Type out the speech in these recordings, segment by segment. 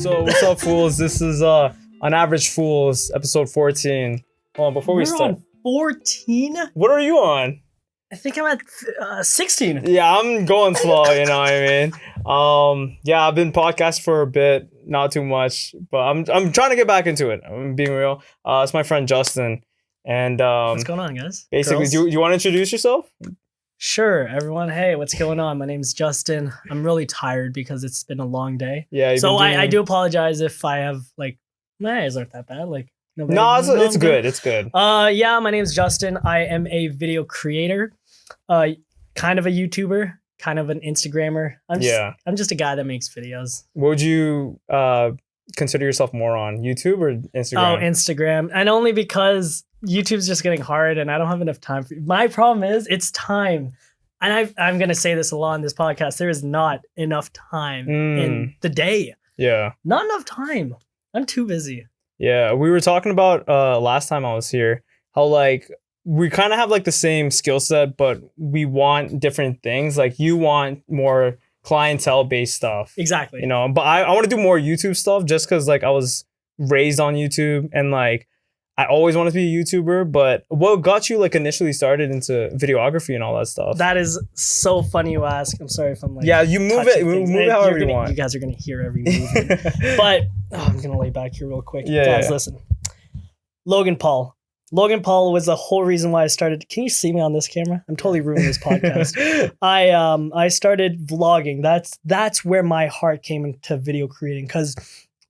So what's up, fools? This is On Average Fools, episode 14. Hold on, before we start. On 14? What are you on? I think I'm at 16. Yeah, I'm going slow, you know what I mean? Yeah, I've been podcasting for a bit, not too much, but I'm trying to get back into it. I'm being real. It's my friend Justin. And what's going on, guys? Basically, do you want to introduce yourself? Sure, everyone. Hey, what's going on? My name's Justin. I'm really tired because it's been a long day. Yeah. So I do apologize if I have my eyes aren't that bad. No, it's good. It's good. Yeah, my name's Justin. I am a video creator, kind of a YouTuber, kind of an Instagrammer. I'm just a guy that makes videos. What would you consider yourself more on, YouTube or Instagram? Oh, Instagram, and only because YouTube's just getting hard and I don't have enough time for my problem is it's time. And I'm going to say this a lot in this podcast. There is not enough time in the day. Yeah. Not enough time. I'm too busy. Yeah. We were talking about last time I was here, how we kind of have the same skill set, but we want different things. Like you want more clientele based stuff. Exactly. You know, but I want to do more YouTube stuff just because I was raised on YouTube and I always wanted to be a YouTuber, but what got you initially started into videography and all that stuff? That is so funny you ask. I'm sorry if I'm yeah, you move it however you want. You guys are gonna hear every movement. But I'm gonna lay back here real quick. Yeah, guys, listen. Logan Paul. Logan Paul was the whole reason why I started. Can you see me on this camera? I'm totally ruining this podcast. I started vlogging. That's where my heart came into video creating because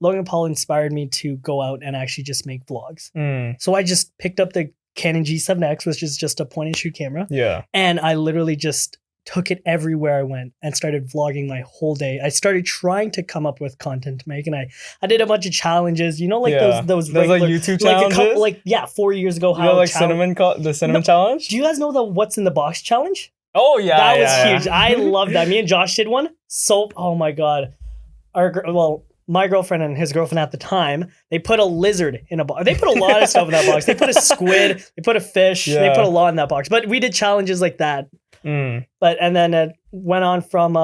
Logan Paul inspired me to go out and actually just make vlogs. So I just picked up the Canon G7X, which is just a point and shoot camera. Yeah. And I literally just took it everywhere I went and started vlogging my whole day. I started trying to come up with content to make, and I did a bunch of challenges. You know, those regular, YouTube challenges. 4 years ago. The cinnamon challenge. Do you guys know the What's in the Box challenge? Oh yeah, that was huge. I loved that. Me and Josh did one. So, oh my god, my girlfriend and his girlfriend at the time, they put a lizard in a box. They put a lot of stuff in that box. They put a squid, they put a fish, they put a lot in that box. But we did challenges like that. And then it went on from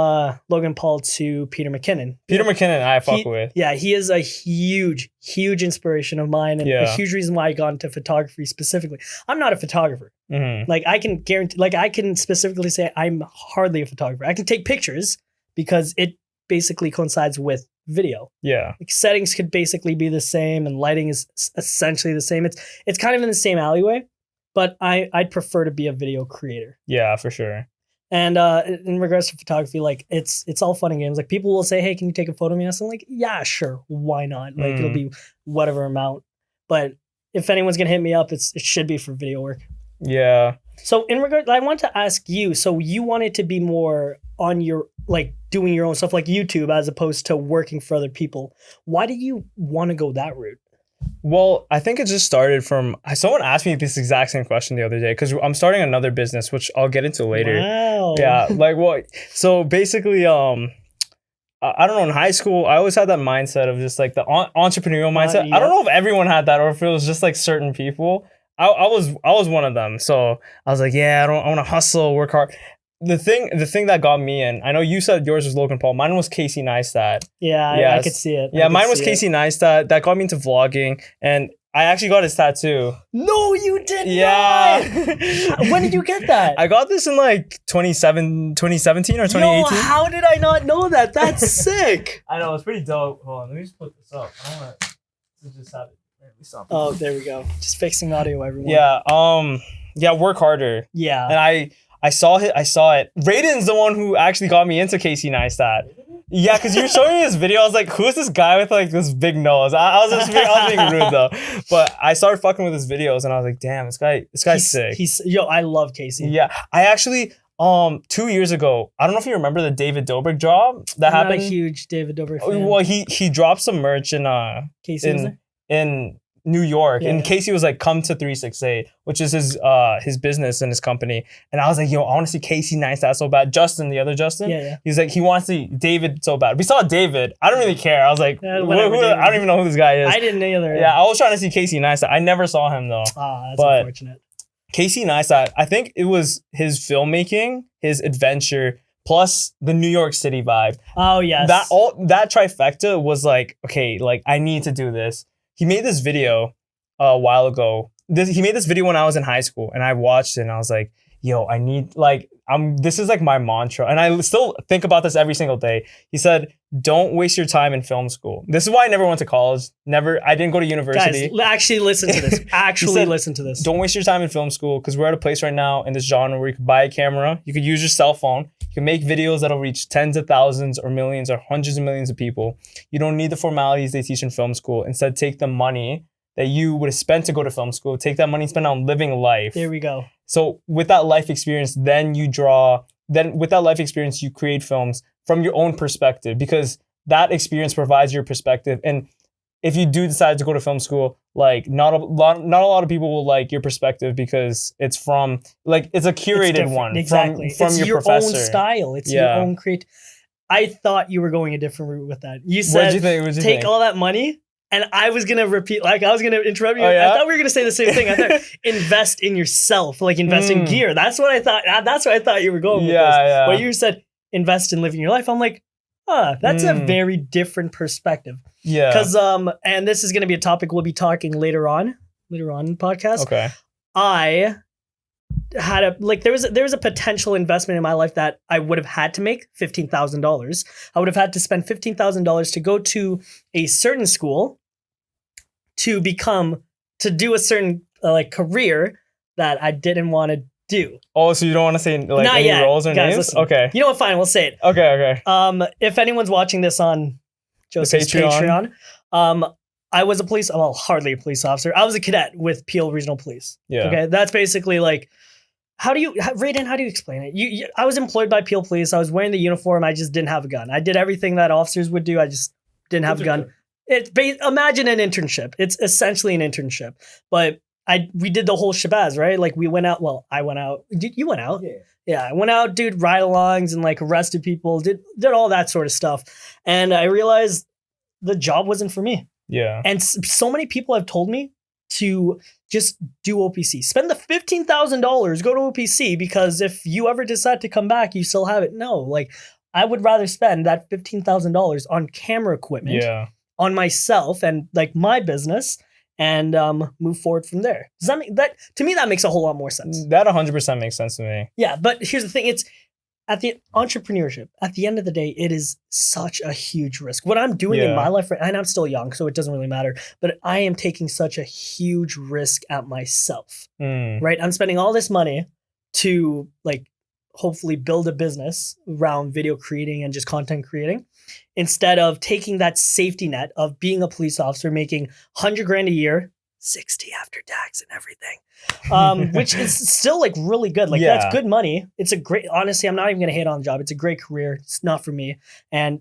Logan Paul to Peter McKinnon. Peter McKinnon, I fuck with. Yeah, he is a huge, huge inspiration of mine and a huge reason why I got into photography specifically. I'm not a photographer. I can guarantee, I can specifically say I'm hardly a photographer. I can take pictures because it basically coincides with video. Yeah. Settings could basically be the same and lighting is essentially the same. It's kind of in the same alleyway, but I'd prefer to be a video creator. Yeah, for sure. And in regards to photography, it's all fun and games. People will say, hey, can you take a photo of me? I'm like, yeah, sure. Why not? It'll be whatever amount. But if anyone's going to hit me up, it should be for video work. Yeah. So in regard, I want to ask you, so you wanted to be more on your, doing your own stuff like YouTube as opposed to working for other people. Why did you want to go that route? Well, I think it just started from, someone asked me this exact same question the other day because I'm starting another business, which I'll get into later. Wow. Yeah. So basically, I don't know, in high school, I always had that mindset of just the entrepreneurial mindset. I don't know if everyone had that or if it was just certain people. I was one of them. So I was like, yeah, I want to hustle, work hard. The thing that got me in, I know you said yours was Logan Paul. Mine was Casey Neistat. Yeah, I could see it. Yeah, mine was Casey Neistat. That got me into vlogging. And I actually got his tattoo. No, you did not! When did you get that? I got this in 2017 or 2018. No, how did I not know that? That's sick. I know, it's pretty dope. Hold on, let me just put this up. I don't want to just have it. Oh, there we go. Just fixing audio, everyone. Yeah, work harder. Yeah. And I saw it. Raiden's the one who actually got me into Casey Neistat. Yeah, because you were showing me this video. I was like, who's this guy with this big nose? I was being rude though. But I started fucking with his videos and I was like, damn, this guy's sick. I love Casey. Yeah. I actually 2 years ago, I don't know if you remember the David Dobrik job that happened. I'm not a huge David Dobrik fan. Well, he dropped some merch in Casey in New York, and Casey was like, come to 368, which is his business and his company. And I was like, yo, I want to see Casey Neistat so bad. Justin, the other Justin, he's like, he wants to see David so bad. We saw David. I don't really care. I was like, I don't even know who this guy is. I didn't either. Yeah, I was trying to see Casey Neistat. I never saw him though. That's unfortunate. Casey Neistat, I think it was his filmmaking, his adventure, plus the New York City vibe. Oh yes. That trifecta was like, okay, like I need to do this. He made this video a while ago. He made this video when I was in high school, and I watched it and I was like, yo, I need this is like my mantra. And I still think about this every single day. He said, don't waste your time in film school. This is why I never went to college. I didn't go to university. Guys, actually listen to this. Listen to this. Don't waste your time in film school because we're at a place right now in this genre where you could buy a camera, you could use your cell phone, you can make videos that'll reach tens of thousands or millions or hundreds of millions of people. You don't need the formalities they teach in film school. Instead, take the money that you would have spent to go to film school, take that money and spend on living life. There we go. So with that life experience, then with that life experience, you create films from your own perspective because that experience provides your perspective. And if you do decide to go to film school, like not a lot of people will like your perspective because it's from it's a curated one. Exactly. From it's your professor. Own style. It's your own I thought you were going a different route with that. You said, What'd you think? All that money. And I was going to repeat, I was going to interrupt you. Oh, yeah? I thought we were going to say the same thing. I thought invest in yourself, invest in gear. That's what I thought. That's what I thought you were going with this. Yeah. But you said invest in living your life. I'm like, that's a very different perspective. Yeah. Because, and this is going to be a topic we'll be talking later on in the podcast. Okay. I had there was a potential investment in my life that I would have had to make $15,000. I would have had to spend $15,000 to go to a certain school to do a certain career that I didn't want to do. Oh, so you don't want to say Not any yet. roles or Guys, names? listen. Okay. You know what? Fine, we'll say it. Okay. If anyone's watching this on Joseph's Patreon, I was hardly a police officer. I was a cadet with Peel Regional Police. Yeah. Okay, that's basically Raiden, how do you explain it? I was employed by Peel Police. I was wearing the uniform. I just didn't have a gun. I did everything that officers would do. I just didn't have a gun. Imagine an internship. It's essentially an internship. But we did the whole shabazz, right? We went out. Well, I went out. You went out? Yeah, I went out, did ride-alongs and arrested people, did all that sort of stuff. And I realized the job wasn't for me. Yeah. And so many people have told me to just do OPC. Spend the $15,000, go to OPC, because if you ever decide to come back, you still have it. No, I would rather spend that $15,000 on camera equipment, on myself and my business, and move forward from there. Does that make that to me? That makes a whole lot more sense. That 100% makes sense to me. Yeah, but here's the thing: it's at the entrepreneurship. At the end of the day, it is such a huge risk. What I'm doing in my life, and I'm still young, so it doesn't really matter. But I am taking such a huge risk at myself. Right? I'm spending all this money to hopefully build a business around video creating and just content creating, instead of taking that safety net of being a police officer, making $100,000 a year, 60 after tax and everything, which is still really good. That's good money. It's honestly, I'm not even going to hate on the job. It's a great career. It's not for me. And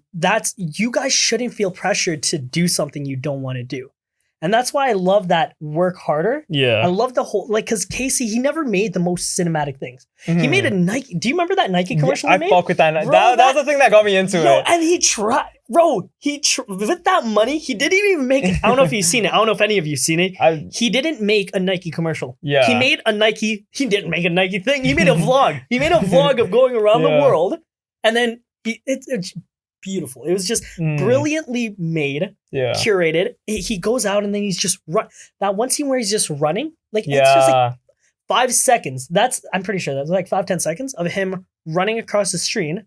you guys shouldn't feel pressured to do something you don't want to do. And that's why I love that work harder. Yeah. I love the whole, because Casey, he never made the most cinematic things. He made a Nike. Do you remember that Nike commercial he made? I fuck with that. Bro, that was the thing that got me into it. And he tried. Bro, with that money, he didn't even make, I don't know if you've seen it. I don't know if any of you've seen it. He didn't make a Nike commercial. Yeah. He didn't make a Nike thing. He made a vlog. He made a vlog of going around the world. And then it's beautiful. It was just brilliantly made, curated. He goes out and then he's just that one scene where he's just running, it's just 5 seconds. I'm pretty sure that's 5-10 seconds of him running across the screen,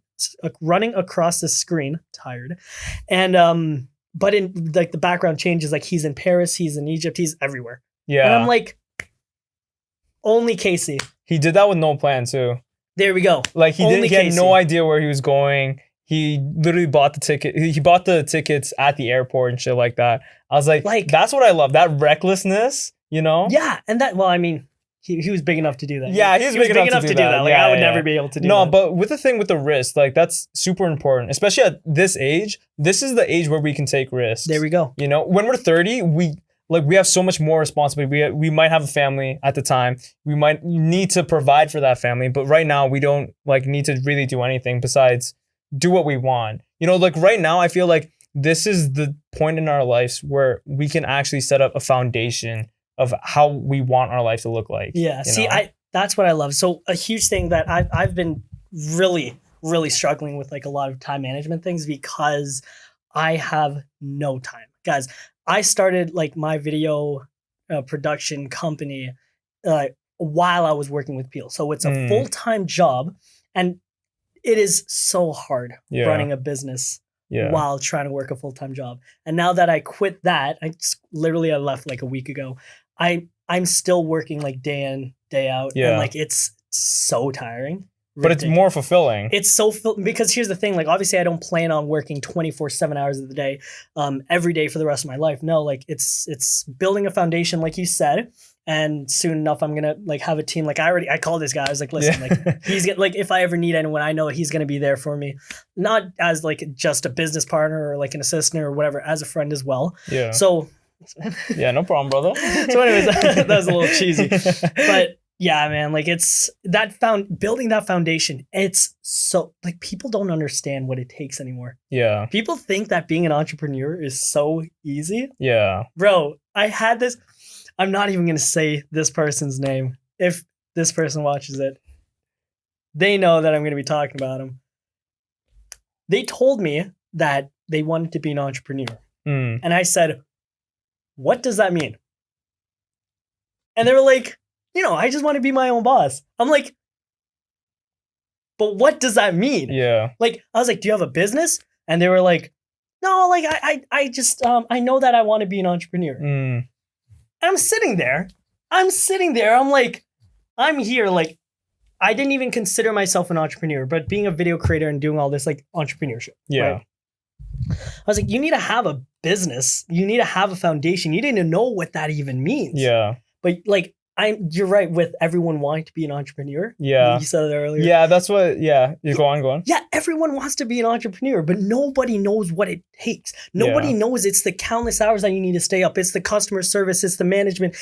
tired. And but in the background changes, he's in Paris, he's in Egypt, he's everywhere. Yeah. And I'm like, only Casey. He did that with no plan too. There we go. He had no idea where he was going. He literally bought the ticket. He bought the tickets at the airport and shit like that. I was like, that's what I love. That recklessness, Yeah. And that, well, I mean, he was big enough to do that. Yeah, he was big enough to do that. I would never be able to do that. No, but with the thing with the risk, that's super important, especially at this age. This is the age where we can take risks. There we go. When we're 30, we have so much more responsibility. We might have a family at the time. We might need to provide for that family. But right now, we don't need to really do anything besides do what we want. Right now, I feel like this is the point in our lives where we can actually set up a foundation of how we want our life to look like. Yeah. See, that's what I love. So a huge thing that I've been really really struggling with like a lot of time management things because I have no time. Guys, I started like my video production company while I was working with Peel. So it's a full-time job, and it is so hard running a business while trying to work a full-time job. And now that I quit that, I left like a week ago. I'm still working like day in, day out. And like it's so tiring. But it's more fulfilling. It's so because here's the thing, like obviously I don't plan on working 24/7 hours of the day every day for the rest of my life. No, like it's building a foundation like you said, and soon enough I'm going to like have a team. Like I called this guy. I was like, listen, like he's like if I ever need anyone, I know he's going to be there for me. Not as like just a business partner or like an assistant or whatever, as a friend as well. Yeah. So yeah, no problem, brother. So anyways, that was a little cheesy. But yeah, man, like it's building that foundation. It's so like people don't understand what it takes anymore. Yeah. People think that being an entrepreneur is so easy. Yeah. Bro, I had this. I'm not even going to say this person's name. If this person watches it, they know that I'm going to be talking about him. They told me that they wanted to be an entrepreneur. And I said, what does that mean? And they were like, I just want to be my own boss. I'm like, but what does that mean? Yeah. Like, I was like, do you have a business? And they were like, no, like, I just, I know that I want to be an entrepreneur. And I'm sitting there. I'm like, I'm here. Like, I didn't even consider myself an entrepreneur, but being a video creator and doing all this, like, entrepreneurship. Yeah. Right? I was like, you need to have a business. You need to have a foundation. You need to know what that even means. Yeah. But like, you're right with everyone wanting to be an entrepreneur. Yeah. You said it earlier. Yeah, that's what, you go on. Yeah, everyone wants to be an entrepreneur, but nobody knows what it takes. Nobody knows it's the countless hours that you need to stay up. It's the customer service. It's the management.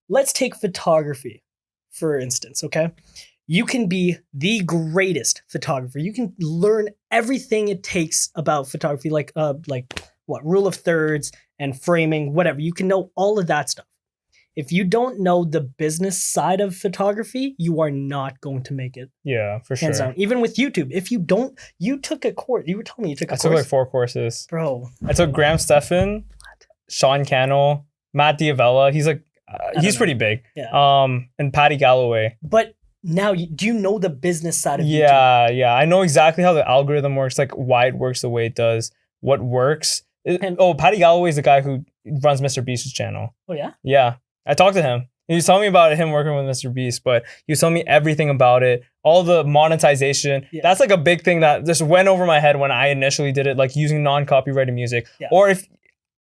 Let's take photography, for instance, okay? You can be the greatest photographer. You can learn everything it takes about photography, like rule of thirds and framing, whatever. You can know all of that stuff. If you don't know the business side of photography, you are not going to make it. Yeah, for sure. Hands down. Even with YouTube, if you don't, you took a course. You were telling me you took a course. I took like 4 courses. Bro. I took Graham Stephan, Sean Cannell, Matt Diavella. He's like, he's pretty big. Yeah. And Patty Galloway. But now, do you know the business side of YouTube? Yeah. I know exactly how the algorithm works, like why it works the way it does, what works. Patty Galloway is the guy who runs Mr. Beast's channel. Oh, yeah? Yeah. I talked to him. He was telling me about him working with Mr. Beast, but he was telling me everything about it, all the monetization. Yeah. That's like a big thing that just went over my head when I initially did it, like using non-copyrighted music. Yeah. Or if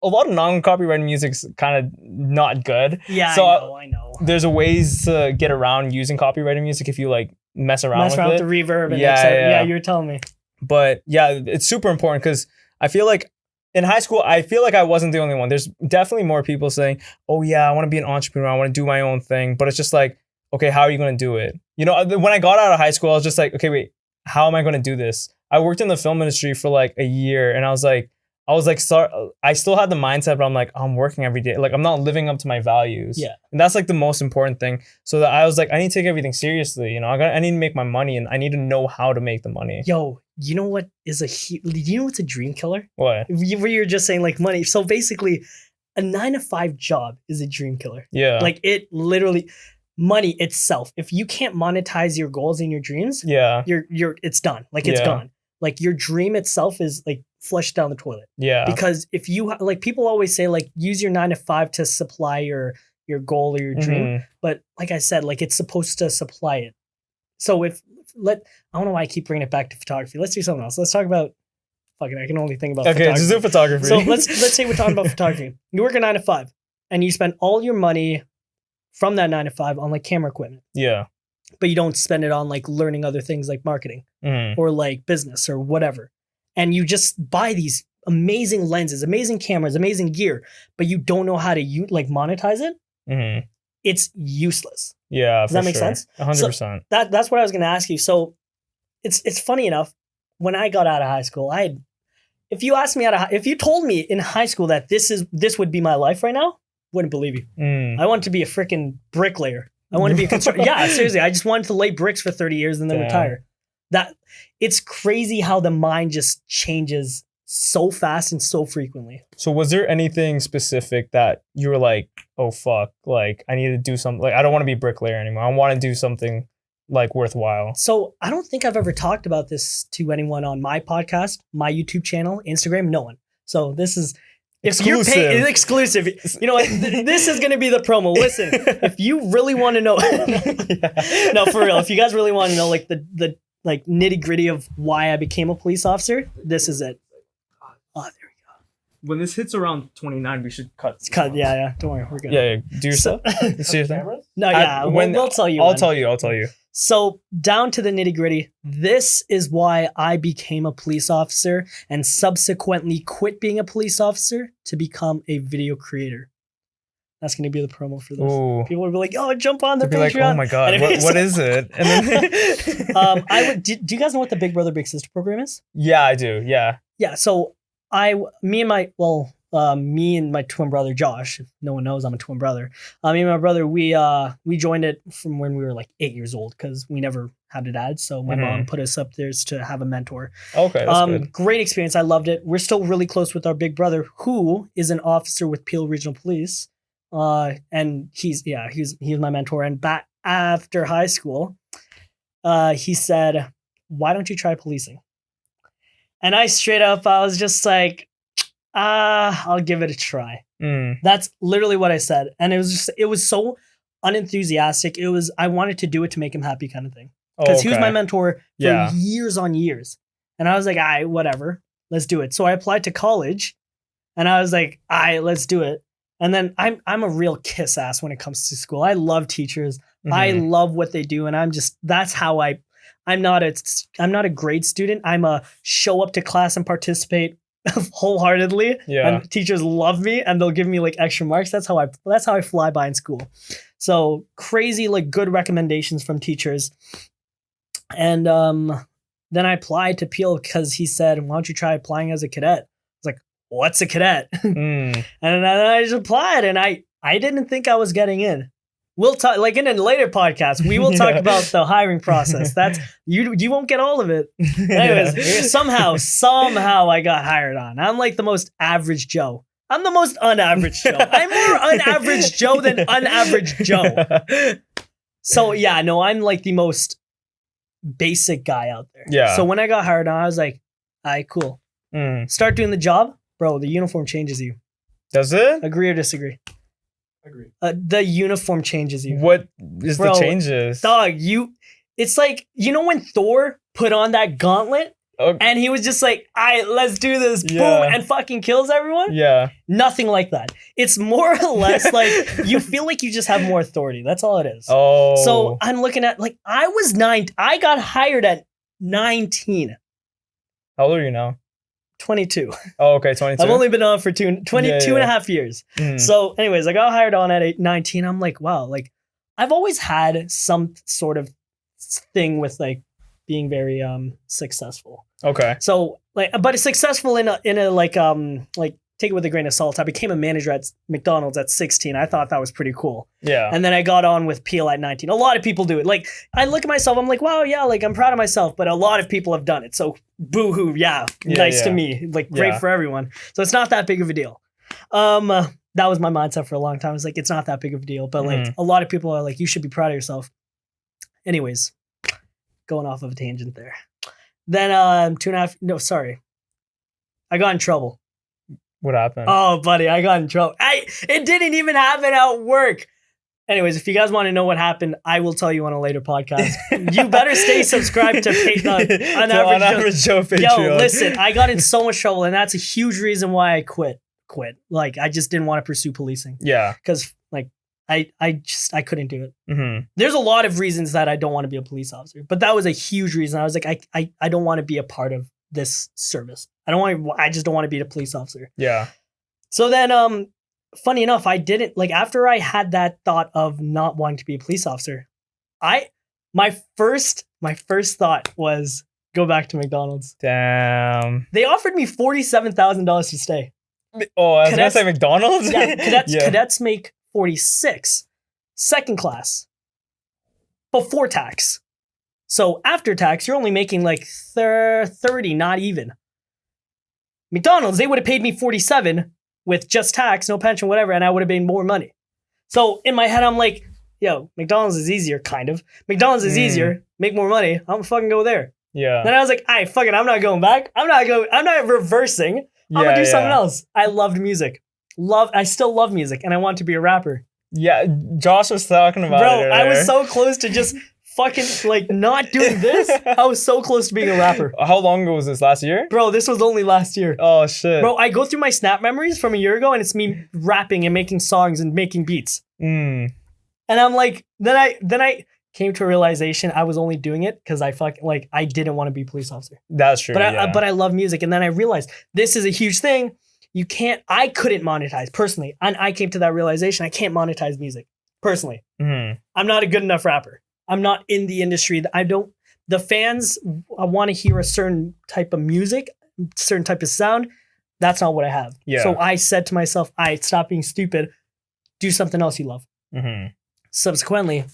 a lot of non-copyrighted music's kind of not good. Yeah, so I know. There's a ways to get around using copyrighted music if you like mess around with the reverb and you were telling me. But yeah, it's super important because I feel like in high school, I feel like I wasn't the only one. There's definitely more people saying, oh yeah, I want to be an entrepreneur. I want to do my own thing. But it's just like, okay, how are you going to do it? When I got out of high school, I was just like, okay, wait, how am I going to do this? I worked in the film industry for like a year and I still had the mindset, but I'm like, I'm working every day. Like I'm not living up to my values. Yeah. And that's like the most important thing. So that I was like, I need to take everything seriously. I need to make my money and I need to know how to make the money. Yo, you know what is do you know what's a dream killer? What? Where you're just saying like money. So basically a 9-to-5 job is a dream killer. Yeah. Like it literally, money itself. If you can't monetize your goals and your dreams, it's done. Like it's gone. Like your dream itself is like flushed down the toilet. Yeah. Because if you like, people always say like use your 9-to-5 to supply your goal or your dream. But like I said, like it's supposed to supply it. So I don't know why I keep bringing it back to photography. Let's do something else. Let's talk about I can only think about photography. Okay, just do photography. So let's say we're talking about photography. You work a 9-to-5 and you spend all your money from that 9-to-5 on like camera equipment. Yeah. But you don't spend it on like learning other things like marketing or like business or whatever. And you just buy these amazing lenses, amazing cameras, amazing gear, but you don't know how to monetize it. It's useless. Yeah. Does that make sense? 100%. So that's what I was going to ask you. So it's funny enough, when I got out of high school, if you told me in high school that this would be my life right now, wouldn't believe you. I wanted to be a freaking bricklayer. I wanted to be a constructor. Yeah, seriously. I just wanted to lay bricks for 30 years and then retire. that it's crazy how the mind just changes so fast and so frequently. So was there anything specific that you were like, oh fuck, like I need to do something, like I don't want to be bricklayer anymore. I want to do something like worthwhile. So I don't think I've ever talked about this to anyone on my podcast, my YouTube channel, Instagram, no one. So this is Exclusive. It's exclusive. You know what? This is going to be the promo. Listen, if you really want to know, no, for real, if you guys really want to know like the like nitty gritty of why I became a police officer, this is it. Oh, there we go. When this hits around 29, we should cut. Cut. Yeah. Don't worry, we're good. Yeah. Do your stuff. See your thing? No, yeah. We'll tell you. I'll tell you. So down to the nitty gritty, this is why I became a police officer and subsequently quit being a police officer to become a video creator. That's going to be the promo for this. Ooh. People will be like, "Oh, jump on the Patreon." Like, oh my god, what is it? And then, do you guys know what the Big Brother Big Sister program is? Yeah, I do. Yeah. Yeah. So me and my twin brother Josh. If no one knows, I'm a twin brother. Me and my brother, we joined it from when we were like 8 years old because we never had a dad. So my mom put us up there to have a mentor. Okay, that's good. Great experience. I loved it. We're still really close with our big brother, who is an officer with Peel Regional Police. And he's my mentor. And back after high school, he said, "Why don't you try policing?" And I was just like, I'll give it a try. That's literally what I said. And it was so unenthusiastic. I wanted to do it to make him happy kind of thing. Because he was my mentor for years on years. And I was like, whatever, let's do it. So I applied to college and I was like, let's do it. And then I'm a real kiss ass when it comes to school. I love teachers. I love what they do. And that's how I'm not a grade student. I'm a show up to class and participate wholeheartedly. Yeah. And teachers love me and they'll give me like extra marks. That's how I fly by in school. So crazy, like good recommendations from teachers. And then I applied to Peel because he said, "Why don't you try applying as a cadet?" I was like, "What's a cadet?" And then I just applied and I didn't think I was getting in. We'll talk like in a later podcast. We will talk about the hiring process. That's you won't get all of it. Anyways, somehow I got hired on. I'm like the most average Joe. I'm the most unaverage Joe. I'm more unaverage Joe than unaverage Joe. So yeah, no, I'm like the most basic guy out there. Yeah. So when I got hired on, I was like, all right, cool. Start doing the job. Bro, the uniform changes you. Does it? Agree or disagree? Agree. The uniform changes you. What is the changes? Dog, it's like, you know when Thor put on that gauntlet and he was just like, all right, let's do this, boom, and fucking kills everyone? Yeah. Nothing like that. It's more or less like you feel like you just have more authority. That's all it is. Oh. So I'm looking at, like, I got hired at 19. How old are you now? 22. Oh, okay, 22. I've only been on for two and a half years. So anyways, I got hired on at 19. I'm like, wow, like I've always had some sort of thing with like being very successful. Okay. So like, but it's successful in a like take it with a grain of salt. I became a manager at McDonald's at 16. I thought that was pretty cool. Yeah. And then I got on with Peel at 19. A lot of people do it. Like I look at myself, I'm like, wow, yeah, like I'm proud of myself, but a lot of people have done it. So boo-hoo, nice to me. Like great for everyone. So it's not that big of a deal. That was my mindset for a long time. I was like, it's not that big of a deal. But like a lot of people are like, you should be proud of yourself. Anyways, going off of a tangent there. Then I got in trouble. What happened? Oh, buddy, I got in trouble. It didn't even happen at work. Anyways, if you guys want to know what happened, I will tell you on a later podcast. You better stay subscribed to Unaverage Joe Patreon. Yo, listen, I got in so much trouble, and that's a huge reason why I quit. Like, I just didn't want to pursue policing. Yeah. Because, like, I couldn't do it. There's a lot of reasons that I don't want to be a police officer, but that was a huge reason. I was like, I don't want to be a part of this service. I just don't want to be a police officer. Yeah. So then, funny enough, I didn't, like, after I had that thought of not wanting to be a police officer, my first thought was go back to McDonald's. Damn. They offered me $47,000 to stay. Oh, I was going to say McDonald's? Yeah, cadets make 46. Second class. Before tax. So after tax, you're only making like 30, not even. McDonald's, they would have paid me 47 with just tax, no pension, whatever, and I would have made more money. So in my head, I'm like, yo, McDonald's is easier, kind of. McDonald's is easier, make more money. I'm gonna fucking go there. Yeah. Then I was like, fuck it, I'm not going back. I'm not reversing. I'm gonna do something else. I loved music. I still love music, and I want to be a rapper. Yeah, Josh was talking about it earlier. I was so close to just fucking like not doing this. I was so close to being a rapper. How long ago was this? Last year? Bro, this was only last year. Oh shit. Bro, I go through my Snap memories from a year ago, and it's me rapping and making songs and making beats. And I'm like, then I came to a realization I was only doing it because I didn't want to be a police officer. That's true. But I love music, and then I realized this is a huge thing. I couldn't monetize personally, and I came to that realization I can't monetize music personally. I'm not a good enough rapper. I'm not in the industry. The fans want to hear a certain type of music, certain type of sound. That's not what I have. Yeah. So I said to myself, stop being stupid. Do something else you love. Subsequently,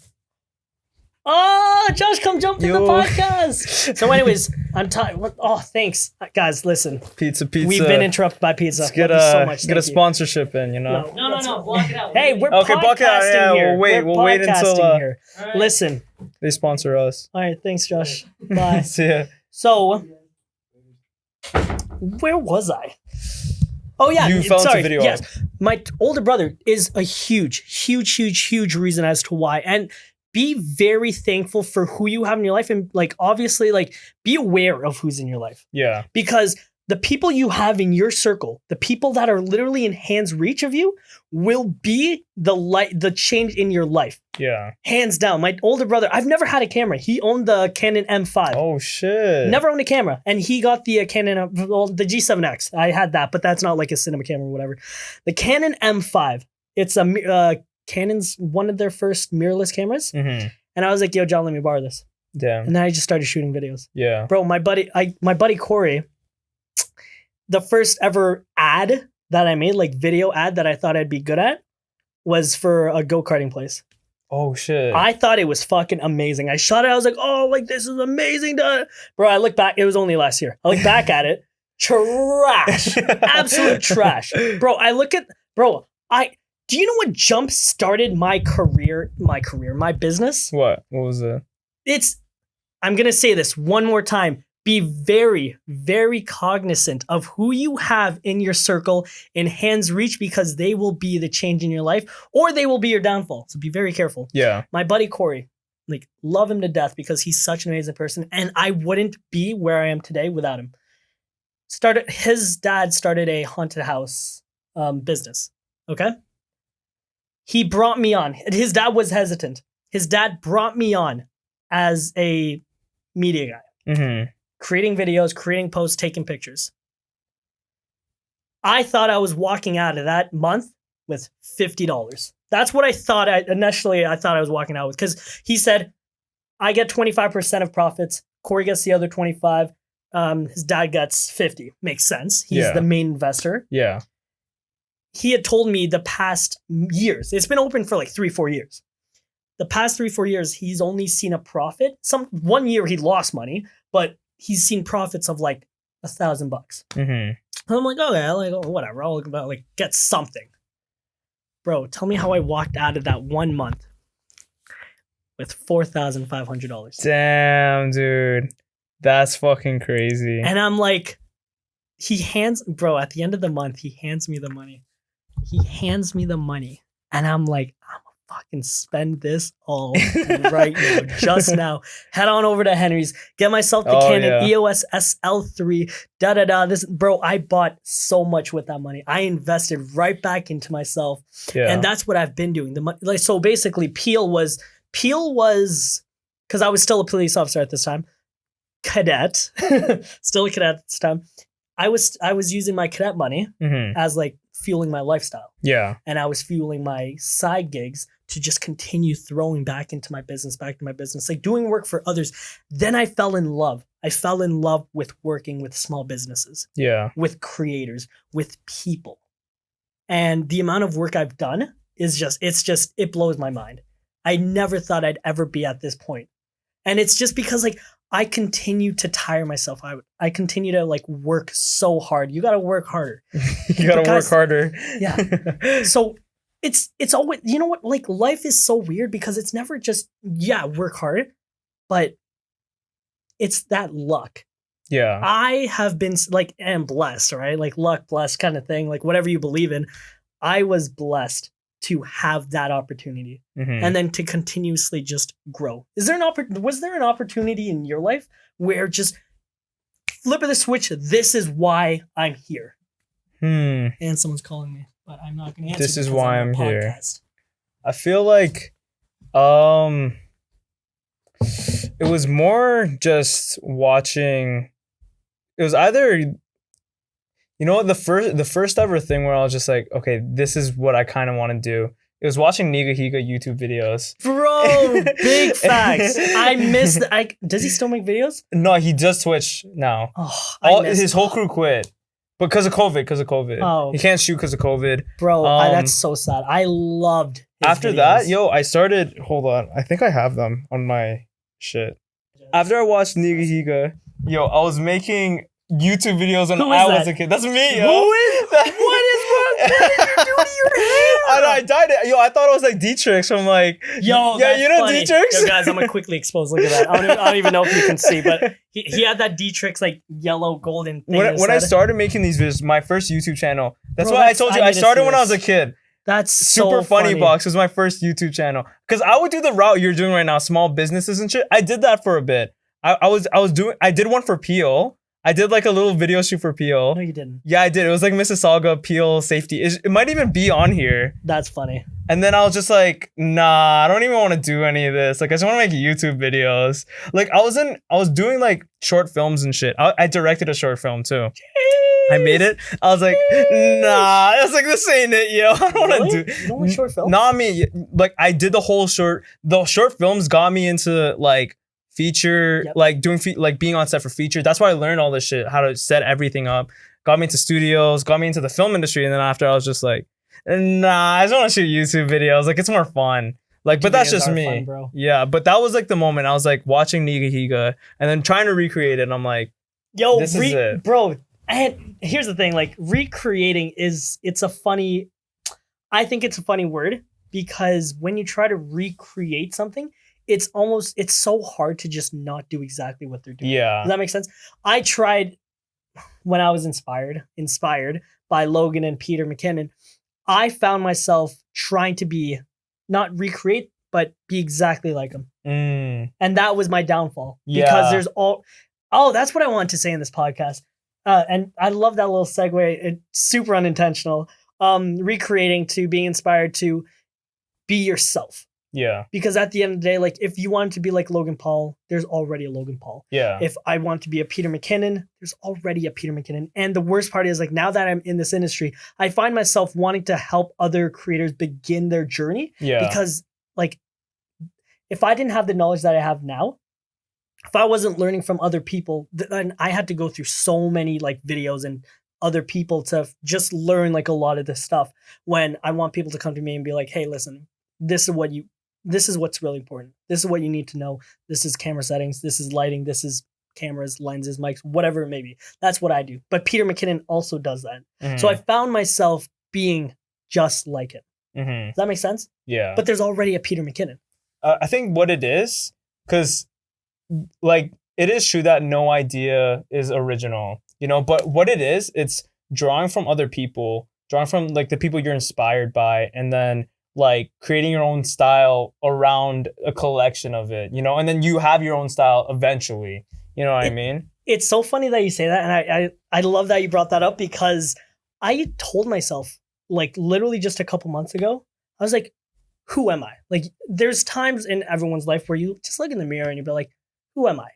Josh, come jump in the podcast. So anyways, I'm tired. Oh, thanks. Guys, listen. Pizza. We've been interrupted by pizza. Let's get so much. Get a sponsorship in, you know? No. Block it out. Hey, we're podcasting here. We'll wait until... here. Right. Listen. They sponsor us. All right, thanks, Josh. Bye. See ya. So, where was I? Oh, yeah. You fell into video. Yes. My older brother is a huge reason as to why. And be very thankful for who you have in your life. And like, obviously, like, be aware of who's in your life. Yeah. Because the people you have in your circle, the people that are literally in hand's reach of you, will be the change in your life. Yeah. Hands down. My older brother, I've never had a camera. He owned the Canon M5. Oh, shit. Never owned a camera. And he got the Canon, the G7X. I had that, but that's not like a cinema camera or whatever. The Canon M5, it's Canon's one of their first mirrorless cameras. And I was like, yo, John, let me borrow this. Damn. And then I just started shooting videos. Yeah. Bro, my buddy Corey, the first ever ad that I made, like video ad that I thought I'd be good at, was for a go-karting place. Oh, shit. I thought it was fucking amazing. I shot it. I was like, oh, like, this is amazing. Bro, I look back. It was only last year. I look back at it. Trash. Absolute trash. Bro, do you know what jump started my business? What was it? I'm going to say this one more time. Be very, very cognizant of who you have in your circle in hand's reach, because they will be the change in your life or they will be your downfall. So be very careful. Yeah. My buddy Corey, like, love him to death because he's such an amazing person. And I wouldn't be where I am today without him. His dad started a haunted house business. Okay. He brought me on. His dad was hesitant. His dad brought me on as a media guy. Creating videos, creating posts, taking pictures. I thought I was walking out of that month with $50. That's what I thought. Initially, I thought I was walking out with, because he said, I get 25% of profits. Corey gets the other 25. His dad gets 50. Makes sense. He's the main investor. Yeah. He had told me the past years, it's been open for like 3-4 years. The past 3-4 years, he's only seen a profit. One year he lost money, but he's seen profits of like $1,000. And I'm like, okay, like, whatever. I'll like get something. Bro, tell me how I walked out of that 1 month with $4,500. Damn, dude. That's fucking crazy. And I'm like, at the end of the month, he hands me the money. And I'm like, I'm gonna fucking spend this all right now, just now. Head on over to Henry's, get myself the Canon EOS SL3, This, bro, I bought so much with that money. I invested right back into myself. Yeah. And that's what I've been doing. So basically, Peel was, because I was still a police officer at this time, cadet, still a cadet at this time. I was using my cadet money as like fueling my lifestyle. Yeah. And I was fueling my side gigs to just continue throwing back into my business, like doing work for others. Then I fell in love. With working with small businesses. Yeah. With creators, with people. And the amount of work I've done is it blows my mind. I never thought I'd ever be at this point. And it's just because like I continue to tire myself out. I continue to like work so hard. You got to work harder. You got to work harder. Yeah. So it's always, you know what? Like life is so weird because it's never just, work hard, but it's that luck. Yeah. I have been like, am blessed, right? Like luck, blessed kind of thing, like whatever you believe in. I was blessed to have that opportunity and then to continuously just grow. Was there an opportunity in your life where just flip of the switch, this is why I'm here? And someone's calling me, but I'm not going to answer. This is why I'm here. I feel like it was more just watching. It was either, you know what, the first ever thing where I was just like, okay, this is what I kind of want to do. It was watching Nigahiga YouTube videos. Bro, big facts. I missed. Does he still make videos? No, he does Twitch now. His whole crew quit because of COVID. Oh, he can't shoot because of COVID. Bro, that's so sad. I loved. After that, I started. Hold on, I think I have them on my shit. After I watched Nigahiga, I was making YouTube videos when I was a kid. That's me, yo. Who is? What is wrong? What did you do to your hair? I dyed it. I thought it was like D-Trix from like. Yo, yeah, you know D-Trix? Yo, guys, I'm gonna quickly expose. Look at that. I don't even know if you can see, but he had that D-Trix like yellow golden thing. When I started making these videos, my first YouTube channel. That's why I told you I started when I was a kid. That's Super so Funny Box was my first YouTube channel. Because I would do the route you're doing right now, small businesses and shit. I did that for a bit. I did one for Peel. I did like a little video shoot for Peel. No, you didn't. Yeah, I did. It was like Mississauga, Peel, safety. It might even be on here. That's funny. And then I was just like, nah, I don't even want to do any of this. Like, I just want to make YouTube videos. Like, I was doing like short films and shit. I directed a short film too. Jeez. I made it. I was like, nah. I was like, this ain't it, yo. I don't want to do. You don't like short films? Not me. Like, I did the whole short. The short films got me into like feature, like doing like being on set for feature. That's why I learned all this shit, how to set everything up. Got me into studios, got me into the film industry, and then after I was just like, nah, I just want to shoot YouTube videos. Like, it's more fun. Like, but that's just me. Fun, bro. Yeah, but that was like the moment I was like watching Nigahiga and then trying to recreate it. And I'm like, yo, this is it, bro. Here's the thing, like recreating I think it's a funny word because when you try to recreate something, it's so hard to just not do exactly what they're doing. Yeah. Does that make sense? I tried when I was inspired by Logan and Peter McKinnon. I found myself trying to be, not recreate, but be exactly like them. And that was my downfall. Yeah. Because there's that's what I wanted to say in this podcast. And I love that little segue. It's super unintentional. Recreating to being inspired to be yourself. Yeah. Because at the end of the day, like if you want to be like Logan Paul, there's already a Logan Paul. Yeah. If I want to be a Peter McKinnon, there's already a Peter McKinnon. And the worst part is like now that I'm in this industry, I find myself wanting to help other creators begin their journey. Yeah. Because like if I didn't have the knowledge that I have now, if I wasn't learning from other people, then I had to go through so many like videos and other people to just learn like a lot of this stuff. When I want people to come to me and be like, hey, listen, this is what's really important. This is what you need to know. This is camera settings. This is lighting. This is cameras, lenses, mics, whatever it may be. That's what I do. But Peter McKinnon also does that. So I found myself being just like it. Does that make sense? Yeah. But there's already a Peter McKinnon. I think what it is, because like it is true that no idea is original, but what it is, it's drawing from other people, drawing from like the people you're inspired by, and then like creating your own style around a collection of it, and then you have your own style eventually. You know what I mean? It's so funny that you say that. And I love that you brought that up because I told myself like literally just a couple months ago, I was like, who am I? Like there's times in everyone's life where you just look in the mirror and you be like, who am I?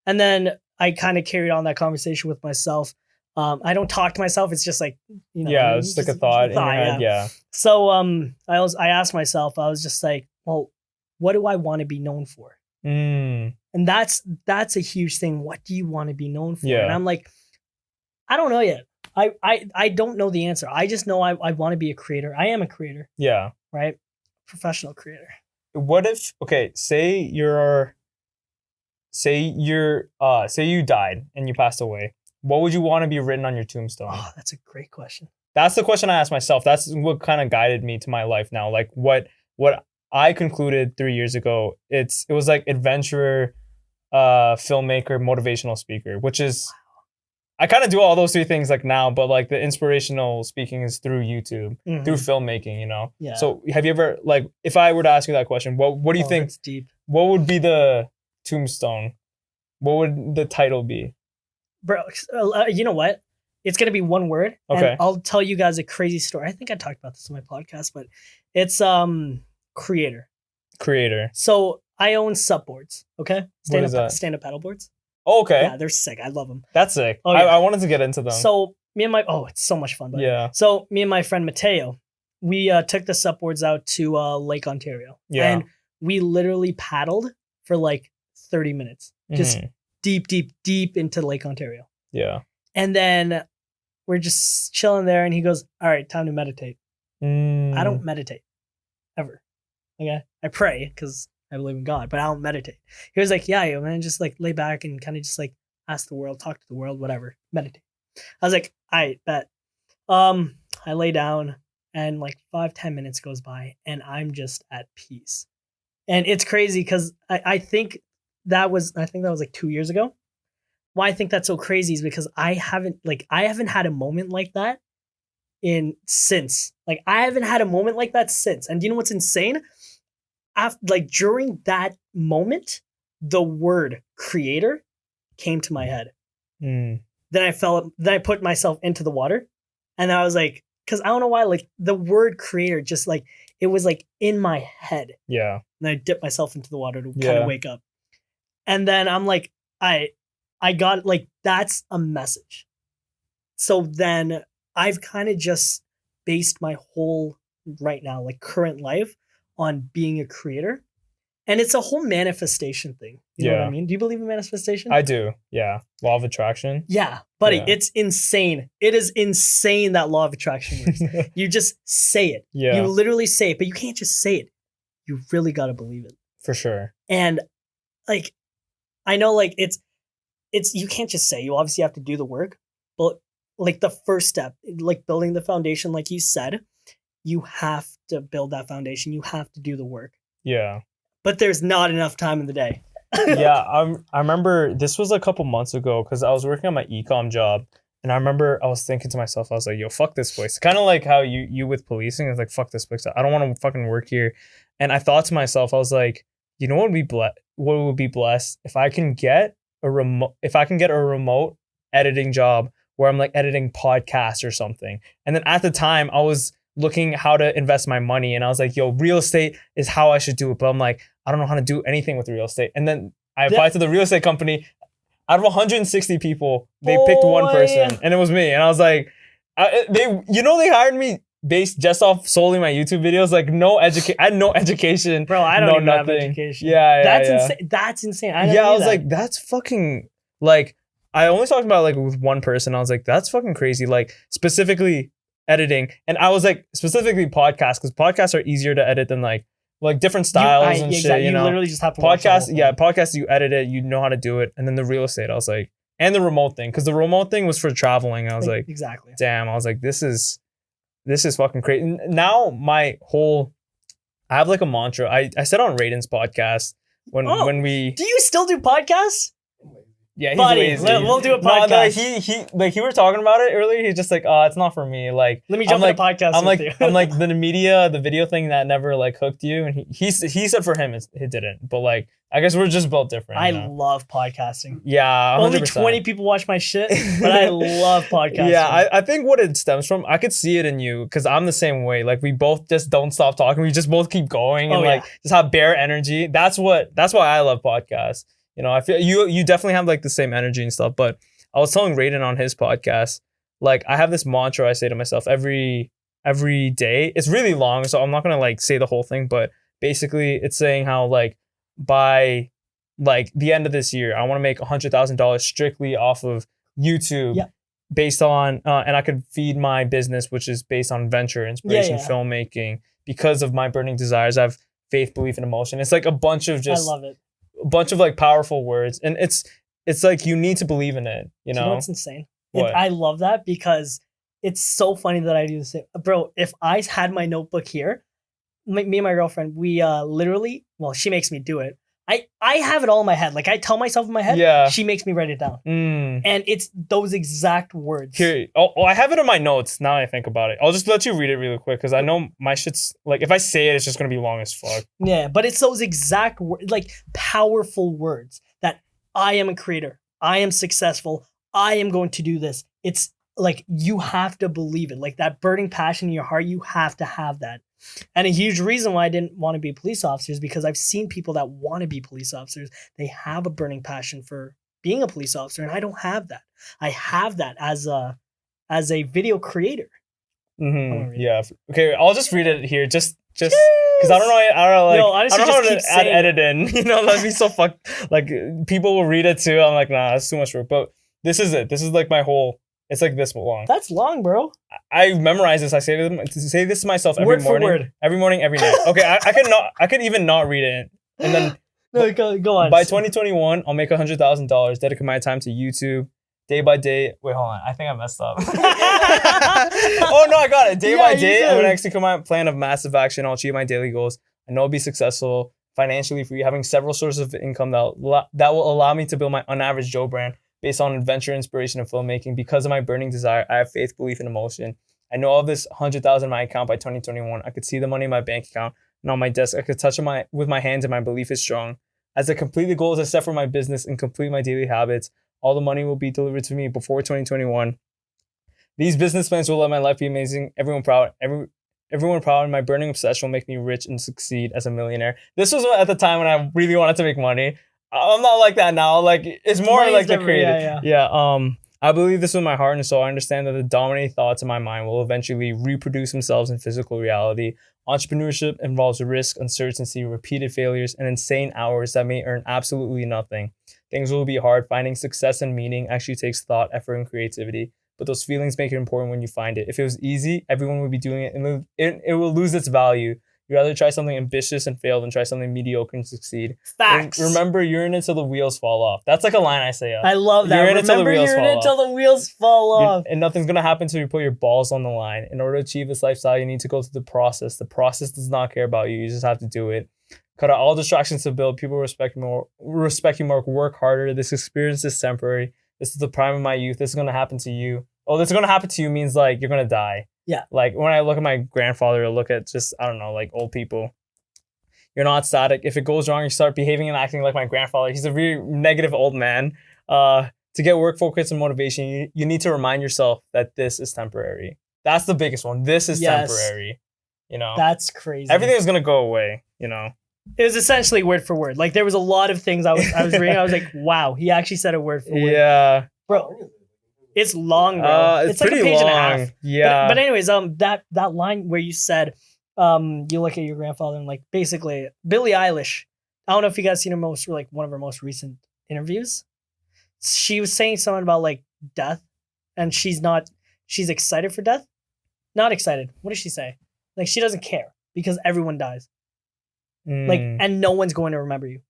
And then I kind of carried on that conversation with myself. I don't talk to myself. It's just like, yeah, it's like a thought in your head. Yeah. So I asked myself, I was just like, well, what do I want to be known for? And that's a huge thing. What do you want to be known for? Yeah. And I'm like, I don't know yet. I don't know the answer. I just know I want to be a creator. I am a creator. Yeah. Right? Professional creator. What if, okay, say you're say you died and you passed away, what would you want to be written on your tombstone? Oh, that's a great question. That's the question I asked myself. That's what kind of guided me to my life now. Like what I concluded 3 years ago. It was like adventurer, filmmaker, motivational speaker, which is I kind of do all those three things like now, but like the inspirational speaking is through YouTube, through filmmaking, you know? Yeah. So have you ever, like, if I were to ask you that question, what do you think, that's deep. What would be the tombstone? What would the title be? Bro, you know what? It's going to be one word. Okay. And I'll tell you guys a crazy story. I think I talked about this on my podcast, but it's creator. Creator. So I own supboards, okay? What is that? Stand-up paddle boards. Oh, okay. Yeah, they're sick. I love them. That's sick. Oh, yeah. I wanted to get into them. So it's so much fun. Buddy. Yeah. So me and my friend Mateo, we took the supboards out to Lake Ontario. Yeah. And we literally paddled for like 30 minutes. Just deep into Lake Ontario. Yeah. And then we're just chilling there and he goes, all right, time to meditate. I don't meditate ever. Okay. I pray because I believe in God, but I don't meditate. He was like, yeah, man, just like lay back and kind of just like ask the world, talk to the world, whatever, meditate. I was like, I bet. I lay down and like 5-10 minutes goes by and I'm just at peace. And it's crazy because I think that was like 2 years ago. Why I think that's so crazy is because I haven't had a moment like that since. Like I haven't had a moment like that since. And do you know what's insane? During that moment, the word creator came to my head. Then I put myself into the water and I was like, because I don't know why, like the word creator just like, it was like in my head. Yeah. And I dipped myself into the water to kind of wake up. And then I'm like, I got like, that's a message. So then I've kind of just based my whole right now, like current life on being a creator. And it's a whole manifestation thing. You know what I mean? Do you believe in manifestation? I do. Yeah. Law of attraction. Yeah. Buddy, it's insane. It is insane that law of attraction works. You just say it. Yeah. You literally say it, but you can't just say it. You really got to believe it. For sure. And like, I know like it's, you can't just say, you obviously have to do the work, but like the first step, like building the foundation, like you said, you have to build that foundation. You have to do the work. Yeah. But there's not enough time in the day. Yeah. I remember this was a couple months ago because I was working on my e-com job. And I remember I was thinking to myself, I was like, yo, fuck this place. Kind of like how you with policing is like, fuck this place. I don't want to fucking work here. And I thought to myself, I was like, you know what would be blessed if I can get a remote editing job where I'm like editing podcasts or something. And then at the time I was looking how to invest my money and I was like, yo, real estate is how I should do it. But I'm like, I don't know how to do anything with real estate. And then I applied to the real estate company. Out of 160 people, they picked one person and it was me. And I was like, they hired me based just off solely my YouTube videos. Like I had no education. Bro, I don't even have education. Yeah. That's insane. That's insane. I was like, that's fucking like, I only talked about like with one person. I was like, that's fucking crazy. Like specifically editing. And I was like, specifically podcasts, because podcasts are easier to edit than like different styles and shit. You know, literally just have to podcasts, you edit it, you know how to do it. And then the real estate, I was like, and the remote thing, because the remote thing was for traveling. I was like, exactly. Damn, I was like, this is fucking crazy. Now I have like a mantra. I said on Raiden's podcast when we. Do you still do podcasts? Yeah, he's Buddy, lazy. We'll do a podcast. No, he were talking about it earlier. He's just like, oh, it's not for me. Like, let me jump on a podcast. I'm like the video thing that never like hooked you. And he said for him it didn't. But like, I guess we're just built different. I love podcasting. Yeah, 100%. Only 20 people watch my shit, but I love podcasting. Yeah, I think what it stems from, I could see it in you because I'm the same way. Like we both just don't stop talking. We just both keep going and just have bare energy. That's why I love podcasts. You know, I feel you definitely have like the same energy and stuff. But I was telling Raiden on his podcast, like I have this mantra I say to myself every day. It's really long, so I'm not gonna like say the whole thing, but basically it's saying how like by like the end of this year, I want to make $100,000 strictly off of YouTube. Yeah. Based on and I could feed my business, which is based on venture, inspiration, filmmaking, because of my burning desires. I have faith, belief, and emotion. It's like a bunch of just I love it. a bunch of like powerful words, and it's like you need to believe in it. You Do you know know what's insane? what? I love that because it's so funny that I do the same. Bro, if I had my notebook here, me and my girlfriend, we literally, well, she makes me do it. I have it all in my head. Like I tell myself in my head, Yeah. she makes me write it down. Mm. And it's those exact words. Here, I have it in my notes now. I think about it. I'll just let you read it really quick because I know my shit's like if I say it, it's just gonna be long as fuck. Yeah, but it's those exact words, like powerful words that I am a creator. I am successful. I am going to do this. It's like you have to believe it. Like that burning passion in your heart, you have to have that. And a huge reason why I didn't want to be a police officer is because I've seen people that want to be police officers. They have a burning passion for being a police officer, and I don't have that. I have that as a video creator. Yeah. Okay. I'll just read it here. Just because I don't know. I don't know. Like, Yo, honestly, I don't know how just to keep edit in. You know, that'd be so fuck. Like people will read it too. I'm like, nah, that's too much work. But this is it. This is like my whole. It's like this long. That's long, bro. I memorize this. I say this to myself every Word for morning. word. Every morning, every night. Okay, I could even not read it, and then No, go on. by 2021, I'll make $100,000. Dedicate my time to YouTube, day by day. Wait, hold on. I think I messed up. Oh no, I got it. Day by day, I'm gonna execute my plan of massive action. I'll achieve my daily goals. I know I'll be successful, financially free, having several sources of income that will allow me to build my unaverage Joe brand based on adventure, inspiration, and filmmaking. Because of my burning desire, I have faith, belief, and emotion. I know all this 100,000 in my account by 2021. I could see the money in my bank account and on my desk. I could touch it with my hands, and my belief is strong. As I complete the goals I set for my business and complete my daily habits, all the money will be delivered to me before 2021. These business plans will let my life be amazing. Everyone proud, and my burning obsession will make me rich and succeed as a millionaire. This was at the time when I really wanted to make money. I'm not like that now. Like it's more Money's like the different, creative. yeah. I believe this with my heart and soul. I understand that the dominating thoughts in my mind will eventually reproduce themselves in physical reality. Entrepreneurship involves risk, uncertainty, repeated failures, and insane hours that may earn absolutely nothing. Things will be hard. Finding success and meaning actually takes thought, effort, and creativity. But those feelings make it important when you find it. If it was easy, everyone would be doing it, and it will lose its value. You'd rather try something ambitious and fail than try something mediocre and succeed. Facts. Remember, you're in it till the wheels fall off. That's like a line I say. I love that. You're in it till the wheels You're in fall it till the wheels fall off. And nothing's going to happen until you put your balls on the line. In order to achieve this lifestyle, you need to go through the process. The process does not care about you. You just have to do it. Cut out all distractions to build. People respect you more. Work harder. This experience is temporary. This is the prime of my youth. This is going to happen to you. Oh, this is going to happen to you means like you're going to die. Yeah. Like when I look at my grandfather, I look at just, I don't know, like old people. You're not static. If it goes wrong, you start behaving and acting like my grandfather. He's a really negative old man. To get work focus and motivation, you need to remind yourself that this is temporary. That's the biggest one. This is temporary. You know, that's crazy. Everything is gonna go away. You know, it was essentially word for word. Like there was a lot of things I was reading. I was like, wow, he actually said a word for word. Yeah, bro. It's long, bro. It's like pretty a page long. and a half. Yeah. But anyways, that line where you said, you look at your grandfather and like basically Billie Eilish. I don't know if you guys seen her one of her most recent interviews. She was saying something about like death, and she's excited for death. Not excited. What does she say? Like she doesn't care because everyone dies. Like, and no one's going to remember you.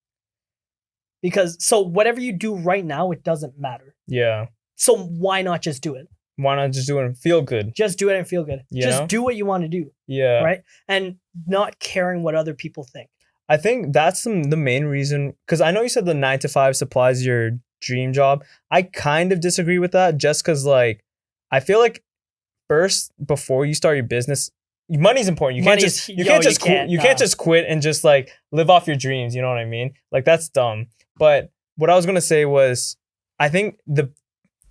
So whatever you do right now, it doesn't matter. Yeah. So why not just do it? Why not just do it and feel good? Just do it and feel good. Just do what you want to do. Yeah. Right? And not caring what other people think. I think that's the main reason, because I know you said the 9 to 5 supplies your dream job. I kind of disagree with that just because like, I feel like first, before you start your business, money's important. You can't just quit and just like live off your dreams. You know what I mean? Like that's dumb. But what I was going to say was, I think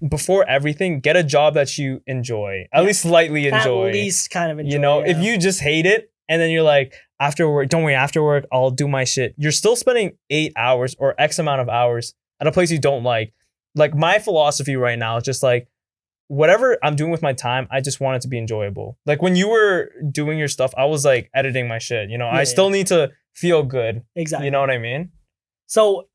before everything, get a job that you enjoy, at least slightly enjoy. At least kind of enjoy. You know, if you just hate it and then you're like, after work, don't worry, after work, I'll do my shit. You're still spending 8 hours or X amount of hours at a place you don't like. Like my philosophy right now is just like, whatever I'm doing with my time, I just want it to be enjoyable. Like when you were doing your stuff, I was like editing my shit. You know, I still need to feel good. Exactly. You know what I mean? So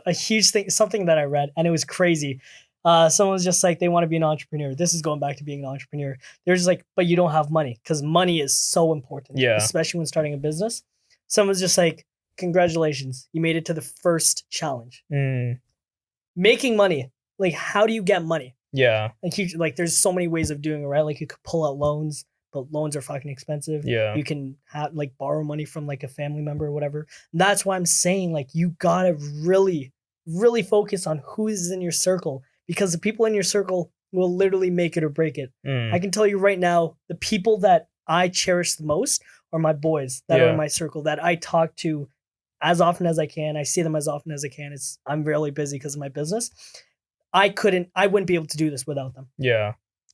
a huge thing, something that I read, and it was crazy. Someone was just like, they want to be an entrepreneur. This is going back to being an entrepreneur. They're just like, but you don't have money, because money is so important. Yeah. Especially when starting a business. Someone's just like, congratulations, you made it to the first challenge. Mm. Making money. Like, how do you get money? Yeah. Like there's so many ways of doing it, right? Like you could pull out loans, but loans are fucking expensive. Yeah. You can have like borrow money from like a family member or whatever. And that's why I'm saying like you gotta really, really focus on who is in your circle, because the people in your circle will literally make it or break it. I can tell you right now, the people that I cherish the most are my boys that are in my circle that I talk to as often as I can. I see them as often as I can. I'm really busy because of my business. I wouldn't be able to do this without them. Yeah.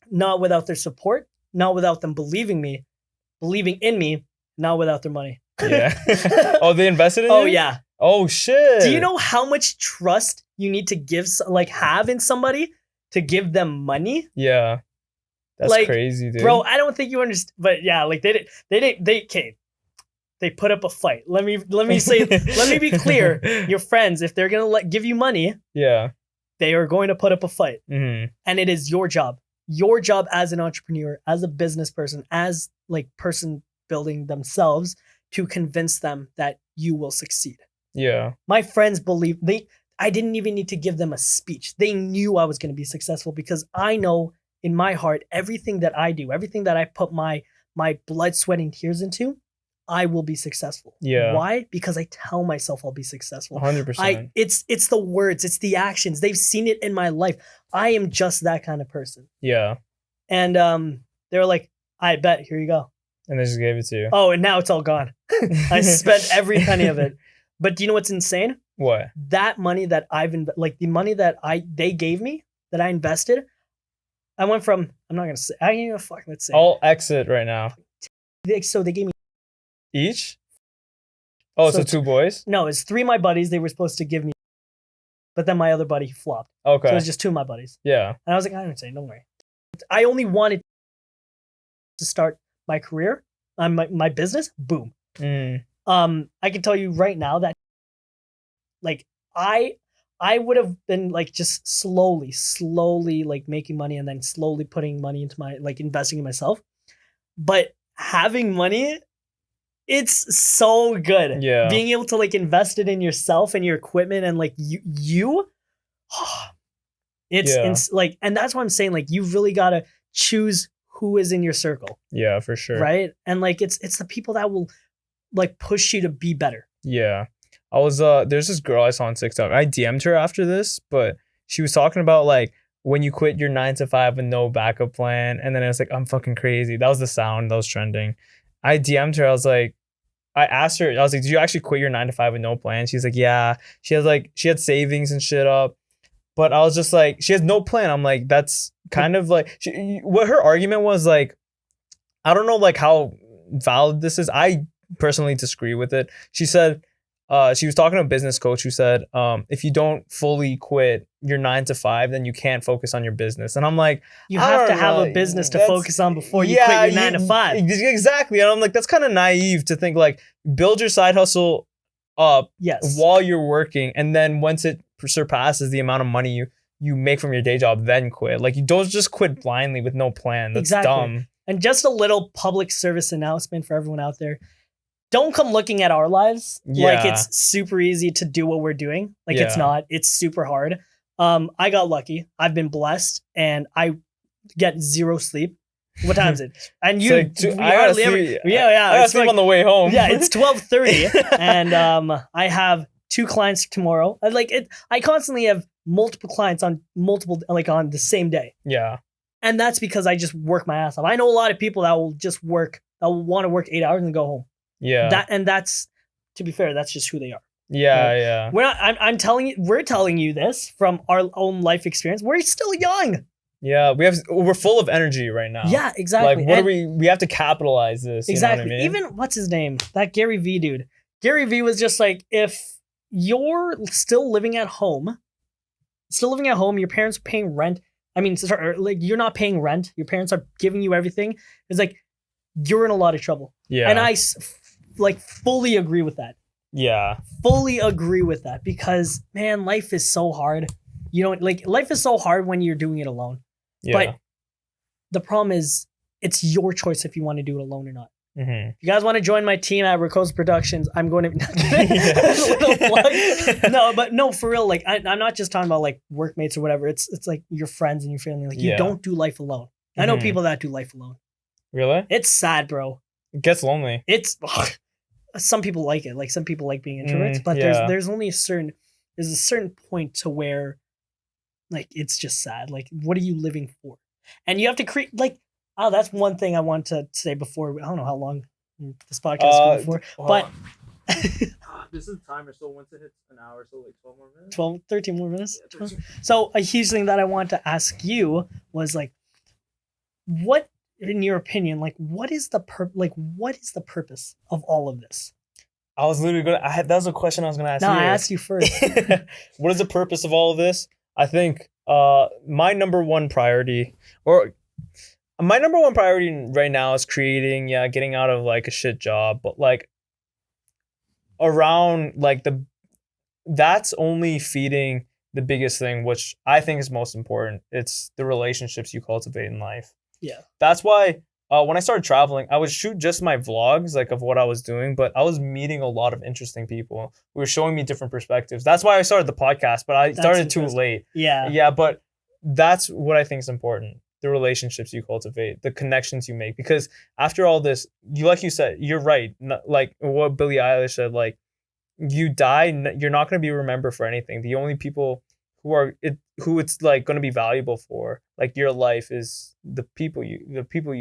Not without their support, not without them believing in me, not without their money. Yeah. Oh, they invested in Oh, you? yeah. Oh, shit. Do you know how much trust you need to have in somebody to give them money? Yeah. That's like, crazy, dude. Bro, I don't think you understand. But yeah, like they put up a fight. Let me be clear. Your friends, if they're going to give you money, yeah, they are going to put up a fight. Mm-hmm. And it is your job as an entrepreneur, as a business person, as like person building themselves, to convince them that you will succeed. Yeah. My friends I didn't even need to give them a speech. They knew I was going to be successful because I know in my heart, everything that I do, everything that I put my blood, sweat, and tears into, I will be successful. Yeah. Why? Because I tell myself I'll be successful. 100%. It's the words, it's the actions. They've seen it in my life. I am just that kind of person. Yeah. And they were like, I bet, here you go. And they just gave it to you. Oh, and now it's all gone. I spent every penny of it. But do you know what's insane? What? That money that the money that they gave me, that I invested, I went from, I'm not going to say, I ain't even fucking, let's say. I'll exit right now. So they gave me. Each? Oh, so 2 boys? No, it's 3 of my buddies they were supposed to give me. But then my other buddy flopped. Okay. So it was just 2 of my buddies. Yeah. And I was like, I don't say, don't worry. I only wanted to start my career, my business, boom. I can tell you right now that like I would have been like just slowly like making money and then slowly putting money into my like investing in myself. But having money, it's so good. Yeah. Being able to like invest it in yourself and your equipment and like it's like, and that's what I'm saying. Like you really gotta choose who is in your circle. Yeah, for sure. Right. And like it's the people that will like push you to be better. Yeah. I was there's this girl I saw on TikTok. I DM'd her after this, but she was talking about like when you quit your 9 to 5 with no backup plan, and then it was like, I'm fucking crazy. That was the sound that was trending. I DM'd her. I asked her, I was like, did you actually quit your 9 to 5 with no plan? She's like, yeah. She had savings and shit up. But I was just like, she has no plan. I'm like, that's kind of like, what her argument was like, I don't know like how valid this is. I personally disagree with it. She said, she was talking to a business coach who said, if you don't fully quit your 9 to 5, then you can't focus on your business. And I'm like, you have to have a business to focus on before you quit your 9 to 5. Exactly. And I'm like, that's kind of naive to think like build your side hustle up while you're working. And then once it surpasses the amount of money you make from your day job, then quit. Like you don't just quit blindly with no plan. That's dumb. And just a little public service announcement for everyone out there. Don't come looking at our lives like it's super easy to do what we're doing. Like it's not. It's super hard. I got lucky. I've been blessed, and I get 0 sleep. What time is it? And you, I gotta sleep on the way home. Yeah, it's 12:30, and I have 2 clients tomorrow. I constantly have multiple clients on on the same day. Yeah, and that's because I just work my ass off. I know a lot of people that will want to work 8 hours and go home. Yeah. That's, to be fair, that's just who they are. Yeah, right? yeah. We're telling you this from our own life experience. We're still young. Yeah, we're full of energy right now. Yeah, exactly. Like we have to capitalize this. Exactly. You know what I mean? Even what's his name? That Gary V dude. Gary V was just like, if you're still living at home, your parents are paying rent. I mean, sorry, like you're not paying rent. Your parents are giving you everything. It's like, you're in a lot of trouble. Yeah. And I fully agree with that. Yeah. Fully agree with that because, man, life is so hard. Life is so hard when you're doing it alone. Yeah. But the problem is it's your choice if you want to do it alone or not. If you guys want to join my team at Rico's Productions, I'm going to no, but no, for real. Like I'm not just talking about like workmates or whatever. It's like your friends and your family. Like you don't do life alone. I know people that do life alone. Really? It's sad, bro. It gets lonely. It's some people like it. Like some people like being introverts, but there's only a certain point to where like it's just sad. Like what are you living for? And you have to create like that's one thing I want to say before. I don't know how long this podcast is going for, but this is the timer. So once it hits an hour, so like 12 more minutes. 13 more minutes. Yeah, 13. So a huge thing that I want to ask you was like, what, in your opinion, like what is the purpose of all of this? I was literally that was a question I was gonna ask you. No, I asked you first. What is the purpose of all of this? I think my number one priority right now is getting out of like a shit job, but like around like that's only feeding the biggest thing, which I think is most important. It's the relationships you cultivate in life. Yeah. That's why when I started traveling, I would shoot just my vlogs like of what I was doing, but I was meeting a lot of interesting people who were showing me different perspectives. That's why I started the podcast, but I started too late. Yeah. Yeah, but that's what I think is important. The relationships you cultivate, the connections you make. Because after all this, like you said, you're right. Like what Billie Eilish said, like you die, you're not going to be remembered for anything. The only people who it's like going to be valuable for, like your life, is the people you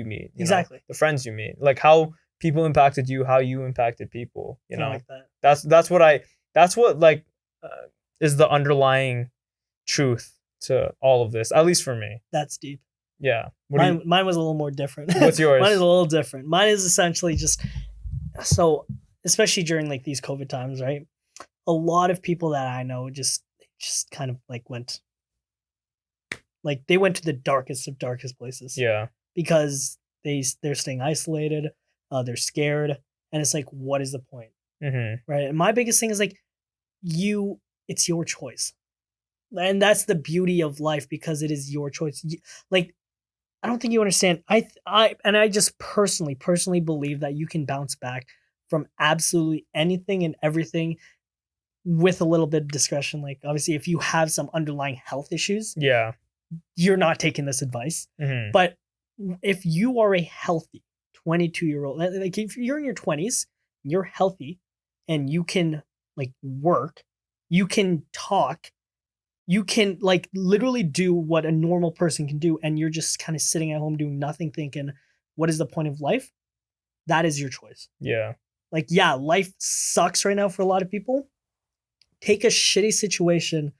meet. Exactly. The friends you meet. Like how people impacted you, how you impacted people. You know, like that. That's what like is the underlying truth to all of this, at least for me. That's deep. Yeah. Mine was a little more different. What's yours? Mine is a little different. Mine is essentially just so, especially during like these COVID times, right? A lot of people that I know just kind of like they went to the darkest of darkest places. Yeah. Because they're staying isolated, they're scared, and it's like, what is the point? Mm-hmm. Right? And my biggest thing is like, it's your choice. And that's the beauty of life, because it is your choice. Like, I don't think you understand. I just personally believe that you can bounce back from absolutely anything and everything with a little bit of discretion. Like, obviously, if you have some underlying health issues, yeah, you're not taking this advice. Mm-hmm. But if you are a healthy 22-year-old, like if you're in your 20s, you're healthy, and you can like work, you can talk, you can like literally do what a normal person can do, and you're just kind of sitting at home doing nothing, thinking, what is the point of life? That is your choice. Yeah. Like, yeah, life sucks right now for a lot of people. Take a shitty situation,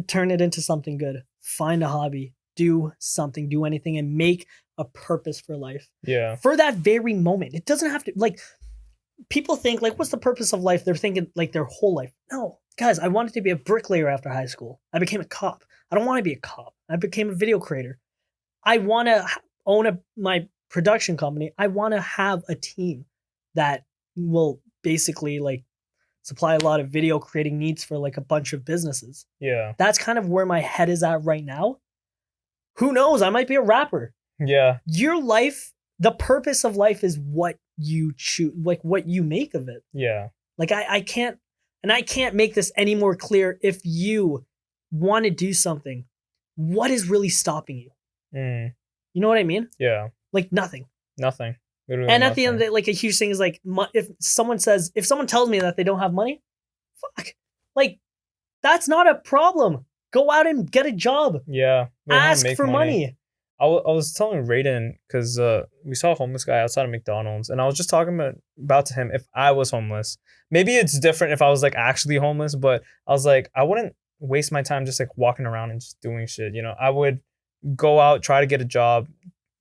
turn it into something good. Find a hobby, do something, do anything, and make a purpose for life. Yeah. For that very moment. It doesn't have to, like, people think, like, what's the purpose of life? They're thinking, like, their whole life. No. Guys, I wanted to be a bricklayer after high school. I became a cop. I don't want to be a cop. I became a video creator. I want to own my production company. I want to have a team that will basically, like, supply a lot of video creating needs for, like, a bunch of businesses. Yeah. That's kind of where my head is at right now. Who knows? I might be a rapper. Yeah. Your life, the purpose of life is what you choose, like, what you make of it. Yeah. Like, I can't make this any more clear. If you want to do something, what is really stopping you? Mm. You know what I mean? Yeah. Like, nothing. Nothing. Literally and at nothing. the end of the day, like, a huge thing is like, if someone tells me that they don't have money, fuck. Like, that's not a problem. Go out and get a job. Yeah. Ask for money. I was telling Raiden, because we saw a homeless guy outside of McDonald's, and I was just talking about to him if I was homeless. Maybe it's different if I was like actually homeless, but I was like, I wouldn't waste my time just like walking around and just doing shit. You know, I would go out, try to get a job.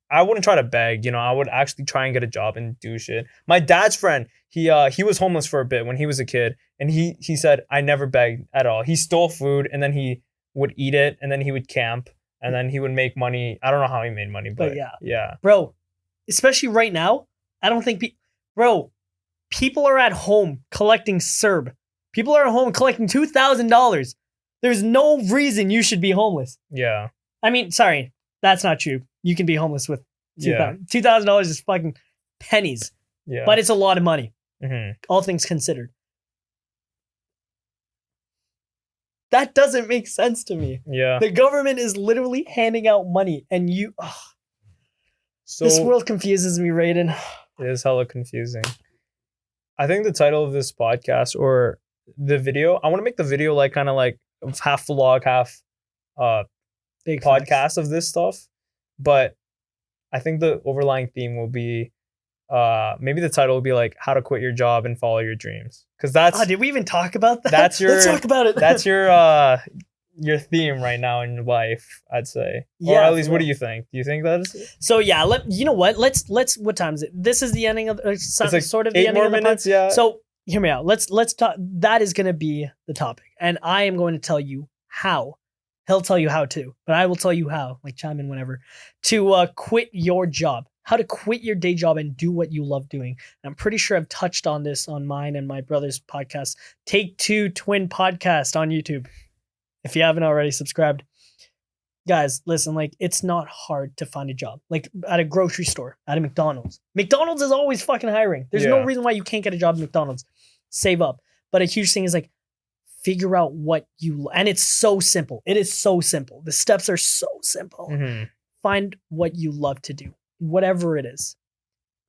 I wouldn't try to beg, you know, I would actually try and get a job and do shit. My dad's friend, he was homeless for a bit when he was a kid, and he said, I never begged at all. He stole food, and then he would eat it, and then he would camp, and then he would make money. I don't know how he made money, but yeah. Bro, especially right now, I don't think people are at home collecting CERB. People are at home collecting $2,000. There's no reason you should be homeless. Yeah. I mean, sorry, that's not true. You can be homeless with $2,000. $2,000 is fucking pennies, Yeah. but it's a lot of money. Mm-hmm. All things considered. That doesn't make sense to me. Yeah. The government is literally handing out money, and this world confuses me, Raiden. It is hella confusing. I think the title of this podcast or the video, I want to make the video like kind of like half vlog, half Big podcast facts. of this stuff. But I think the overlying theme will be maybe the title will be like how to quit your job and follow your dreams. Because that's did we even talk about that? Let's talk about it. That's your theme right now in your life, I'd say. Yeah, or at least what do you think? Do you think that is? So yeah, you know what? Let's what time is it? This is the ending of It's like sort of the 8 ending more of the minutes, pod. yeah. So hear me out. Let's talk. That is going to be the topic, and I am going to tell you how. He'll tell you how to, but I will tell you how. Like chime in whenever to quit your job. How to quit your day job and do what you love doing. And I'm pretty sure I've touched on this on mine and my brother's podcast, Take Two Twin Podcast on YouTube. If you haven't already subscribed, guys, listen, like it's not hard to find a job. Like at a grocery store, at a McDonald's. McDonald's is always fucking hiring. There's no reason why you can't get a job at McDonald's. Save up. But a huge thing is like figure out what you, and it's so simple. It is so simple. The steps are so simple. Mm-hmm. Find what you love to do, whatever it is.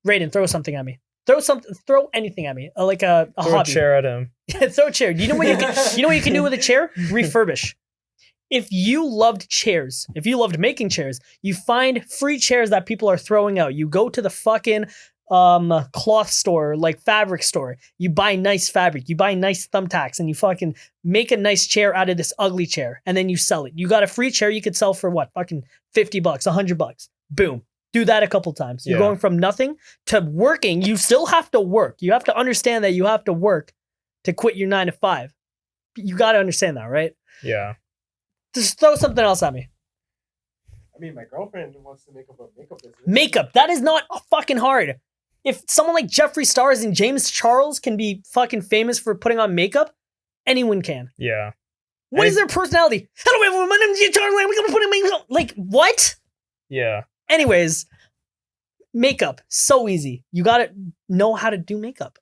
Raiden, throw something at me. Throw anything at me, like a throw hobby. A chair at him. Throw a chair. Do you know what you can do with a chair? Refurbish. If you loved chairs, if you loved making chairs, you find free chairs that people are throwing out. You go to the fucking cloth store, like fabric store. You buy nice fabric. You buy nice thumbtacks, and you fucking make a nice chair out of this ugly chair, and then you sell it. You got a free chair you could sell for what? Fucking $50, $100. Boom. Do that a couple times. You're going from nothing to working. You still have to work. You have to understand that you have to work to quit your 9 to 5. You got to understand that, right? Yeah. Just throw something else at me. I mean, my girlfriend wants to make up a makeup business. Makeup. That is not fucking hard. If someone like Jeffree Stars and James Charles can be fucking famous for putting on makeup, anyone can. Yeah. What is their personality? Hello everyone, my name is Charles. We're gonna put in makeup. Like what? Yeah. Anyways, makeup, so easy. You gotta know how to do makeup.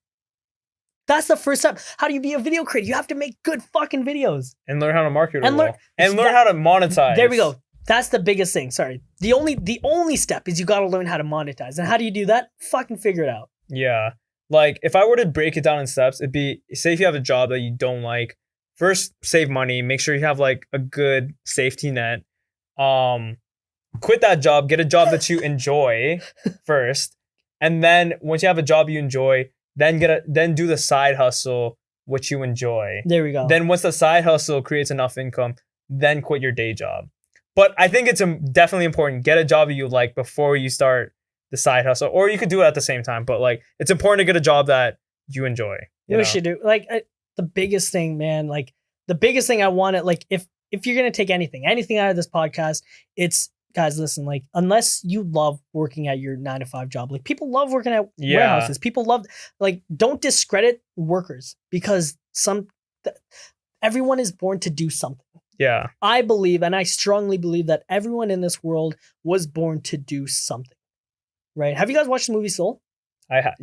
That's the first step. How do you be a video creator? You have to make good fucking videos. And learn how to market And learn how to monetize. There we go. That's the biggest thing. Sorry. The only step is you gotta learn how to monetize. And how do you do that? Fucking figure it out. Yeah. Like if I were to break it down in steps, it'd be, say if you have a job that you don't like, first save money, make sure you have like a good safety net. Quit that job, get a job that you enjoy first. And then once you have a job you enjoy, then do the side hustle which you enjoy. There we go. Then once the side hustle creates enough income, then quit your day job. But I think it's definitely important, get a job that you like before you start the side hustle, or you could do it at the same time. But like, it's important to get a job that you enjoy. You know what you should do? Like the biggest thing, man. Like the biggest thing I want to, like, if you're gonna take anything out of this podcast, it's, guys, listen, like, unless you love working at your 9 to 5 job, like people love working at warehouses. People love, like, don't discredit workers because everyone is born to do something. Yeah. I believe, and I strongly believe that everyone in this world was born to do something. Right? Have you guys watched the movie Soul? I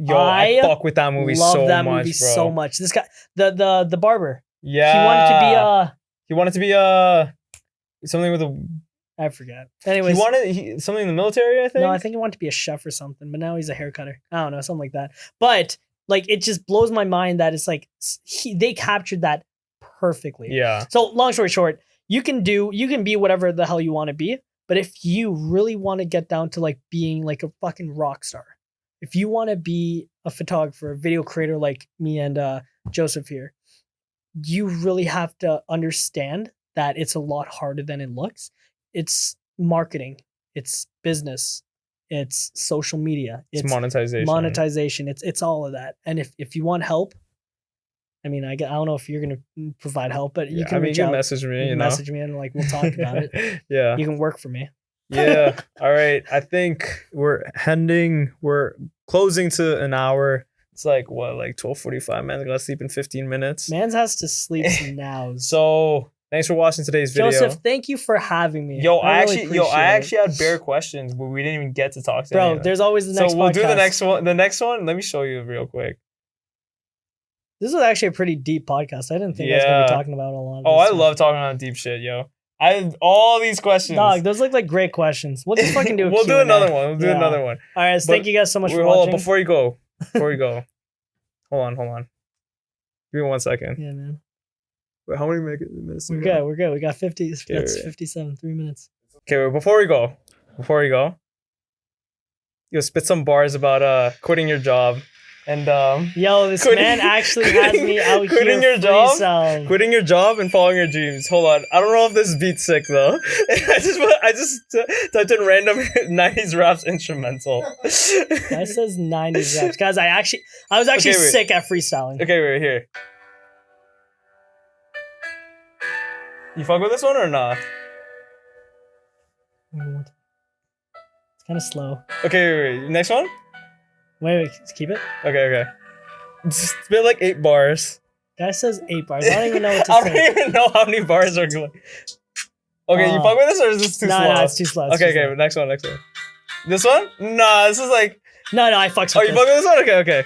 fuck with that movie so much. Love that movie so much. This guy, the barber. Yeah. He wanted to be something with a. I forget. Anyways, he wanted something in the military, I think. No, I think he wanted to be a chef or something, but now he's a hair cutter. I don't know, something like that. But like, it just blows my mind that it's like they captured that perfectly. Yeah. So long story short, you can be whatever the hell you want to be, but if you really want to get down to like being like a fucking rock star, if you want to be a photographer, a video creator like me and Joseph here, you really have to understand that it's a lot harder than it looks. It's marketing, it's business, it's social media, it's monetization. It's all of that. And if you want help, I mean, I don't know if you're gonna provide help, but you can reach out, message me, message me, and like we'll talk about it. Yeah, you can work for me. Yeah. All right. I think we're closing to an hour. It's like what, like 12:45. Man, I gotta sleep in 15 minutes. Mans has to sleep now. So Thanks for watching today's video. Joseph, thank you for having me. I really actually had bare questions, but we didn't even get to talk to Bro, anyone. there's always the next So we'll podcast. do the next one. The next one, let me show you real quick. This was actually a pretty deep podcast. I didn't think I was going to be talking about a lot of Oh, this I stuff. love talking about deep shit, yo. I have all these questions. Dog, those look like great questions. We'll just fucking do a We'll do Q&A. another one. We'll do Yeah. another one. All right, so But thank you guys so much for Hold on, watching. before you go. Hold on. Give me 1 second. Yeah, man. Wait, how many minutes? We're good. We're good. We got 50. That's right. 57. 3 minutes. Okay, wait, before we go, you spit some bars about quitting your job and Yo, this man actually has me out quitting here your job, freestyle. quitting your job and following your dreams. Hold on, I don't know if this beat's sick though. I just typed in random 90s raps instrumental. That says 90s raps. Guys, I was actually Okay, wait. sick at freestyling. Okay, wait here. You fuck with this one or not? It's kind of slow. Okay, wait. Next one? Wait, keep it. Okay. Just spit like 8 bars. Guy says 8 bars. I don't even know what to I say. don't even know how many bars are going. Okay, you fuck with this or is this too slow? No, it's too slow. It's Okay, too okay, next one. This one? Nah, this is like. slow. No, I fucks with Oh, you fuck with this one? Okay.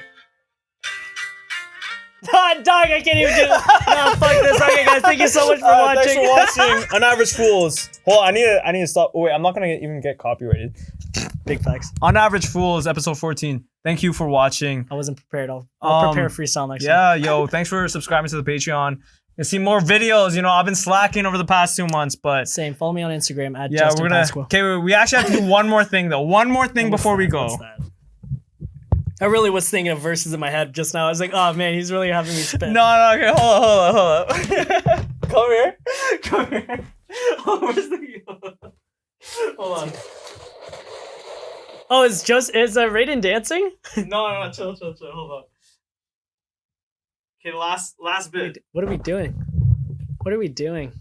Dog, I can't even do it. No, fuck this. Okay, guys, thank you so much for Thanks watching. for watching On Average Fools. Hold on, I need to stop. Oh, wait, I'm not gonna even get copyrighted. Big facts. On Average Fools, episode 14. Thank you for watching. I wasn't prepared. I'll prepare a freestyle next time. Yeah, yo, thanks for subscribing to the Patreon. You see more videos. You know, I've been slacking over the past 2 months, but Same. Follow me on Instagram at yeah, Justin we're gonna. Pascua. Okay, we actually have to do one more thing though. One more thing What's before we that? go. What's that? I really was thinking of verses in my head just now. I was like, oh man, he's really having me spit. No, okay, hold on. Come here. Oh, where's the... Hold on. Oh, is Raiden dancing? No, chill. Hold on. Okay, last bit. What are we doing? What are we doing?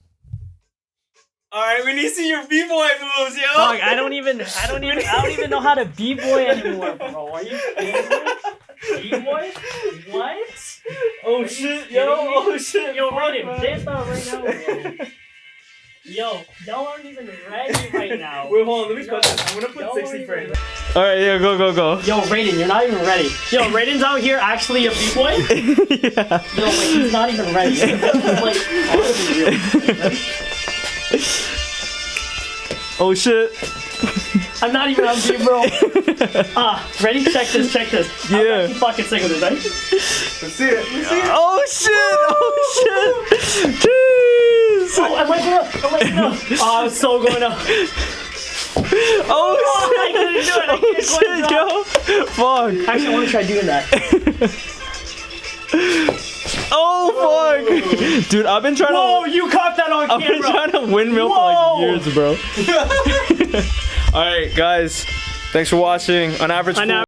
All right, we need to see your b-boy moves, yo. Dog, I don't even know how to b-boy anymore, bro. Are you kidding me? B-boy? What? Oh shit, yo. Oh shit. Yo, Fuck, Raiden, man. dance out right now, bro. Yo, y'all aren't even ready right now. Wait, hold on. Let me cut this. I'm gonna put Y'all 60 aren't frames. even- All right, yeah, go. Yo, Raiden, you're not even ready. Yo, Raiden's out here actually a b-boy? Yeah. Yo, wait, he's not even ready. Like, honestly, Oh shit. I'm not even on beat, bro. Ready? Check this. Yeah. I'm actually fucking sick of this, right? Let's see it. Oh shit. Jeez. Oh, am I going up? Oh, I'm so going up. Oh I couldn't do it. I can't shit, yo. Fuck. Actually, I want to try doing that. Oh fuck. Dude, I've been trying Whoa, you caught that on I've been camera. trying to windmill for like years, bro. All right, guys. Thanks for watching. On Average Fools.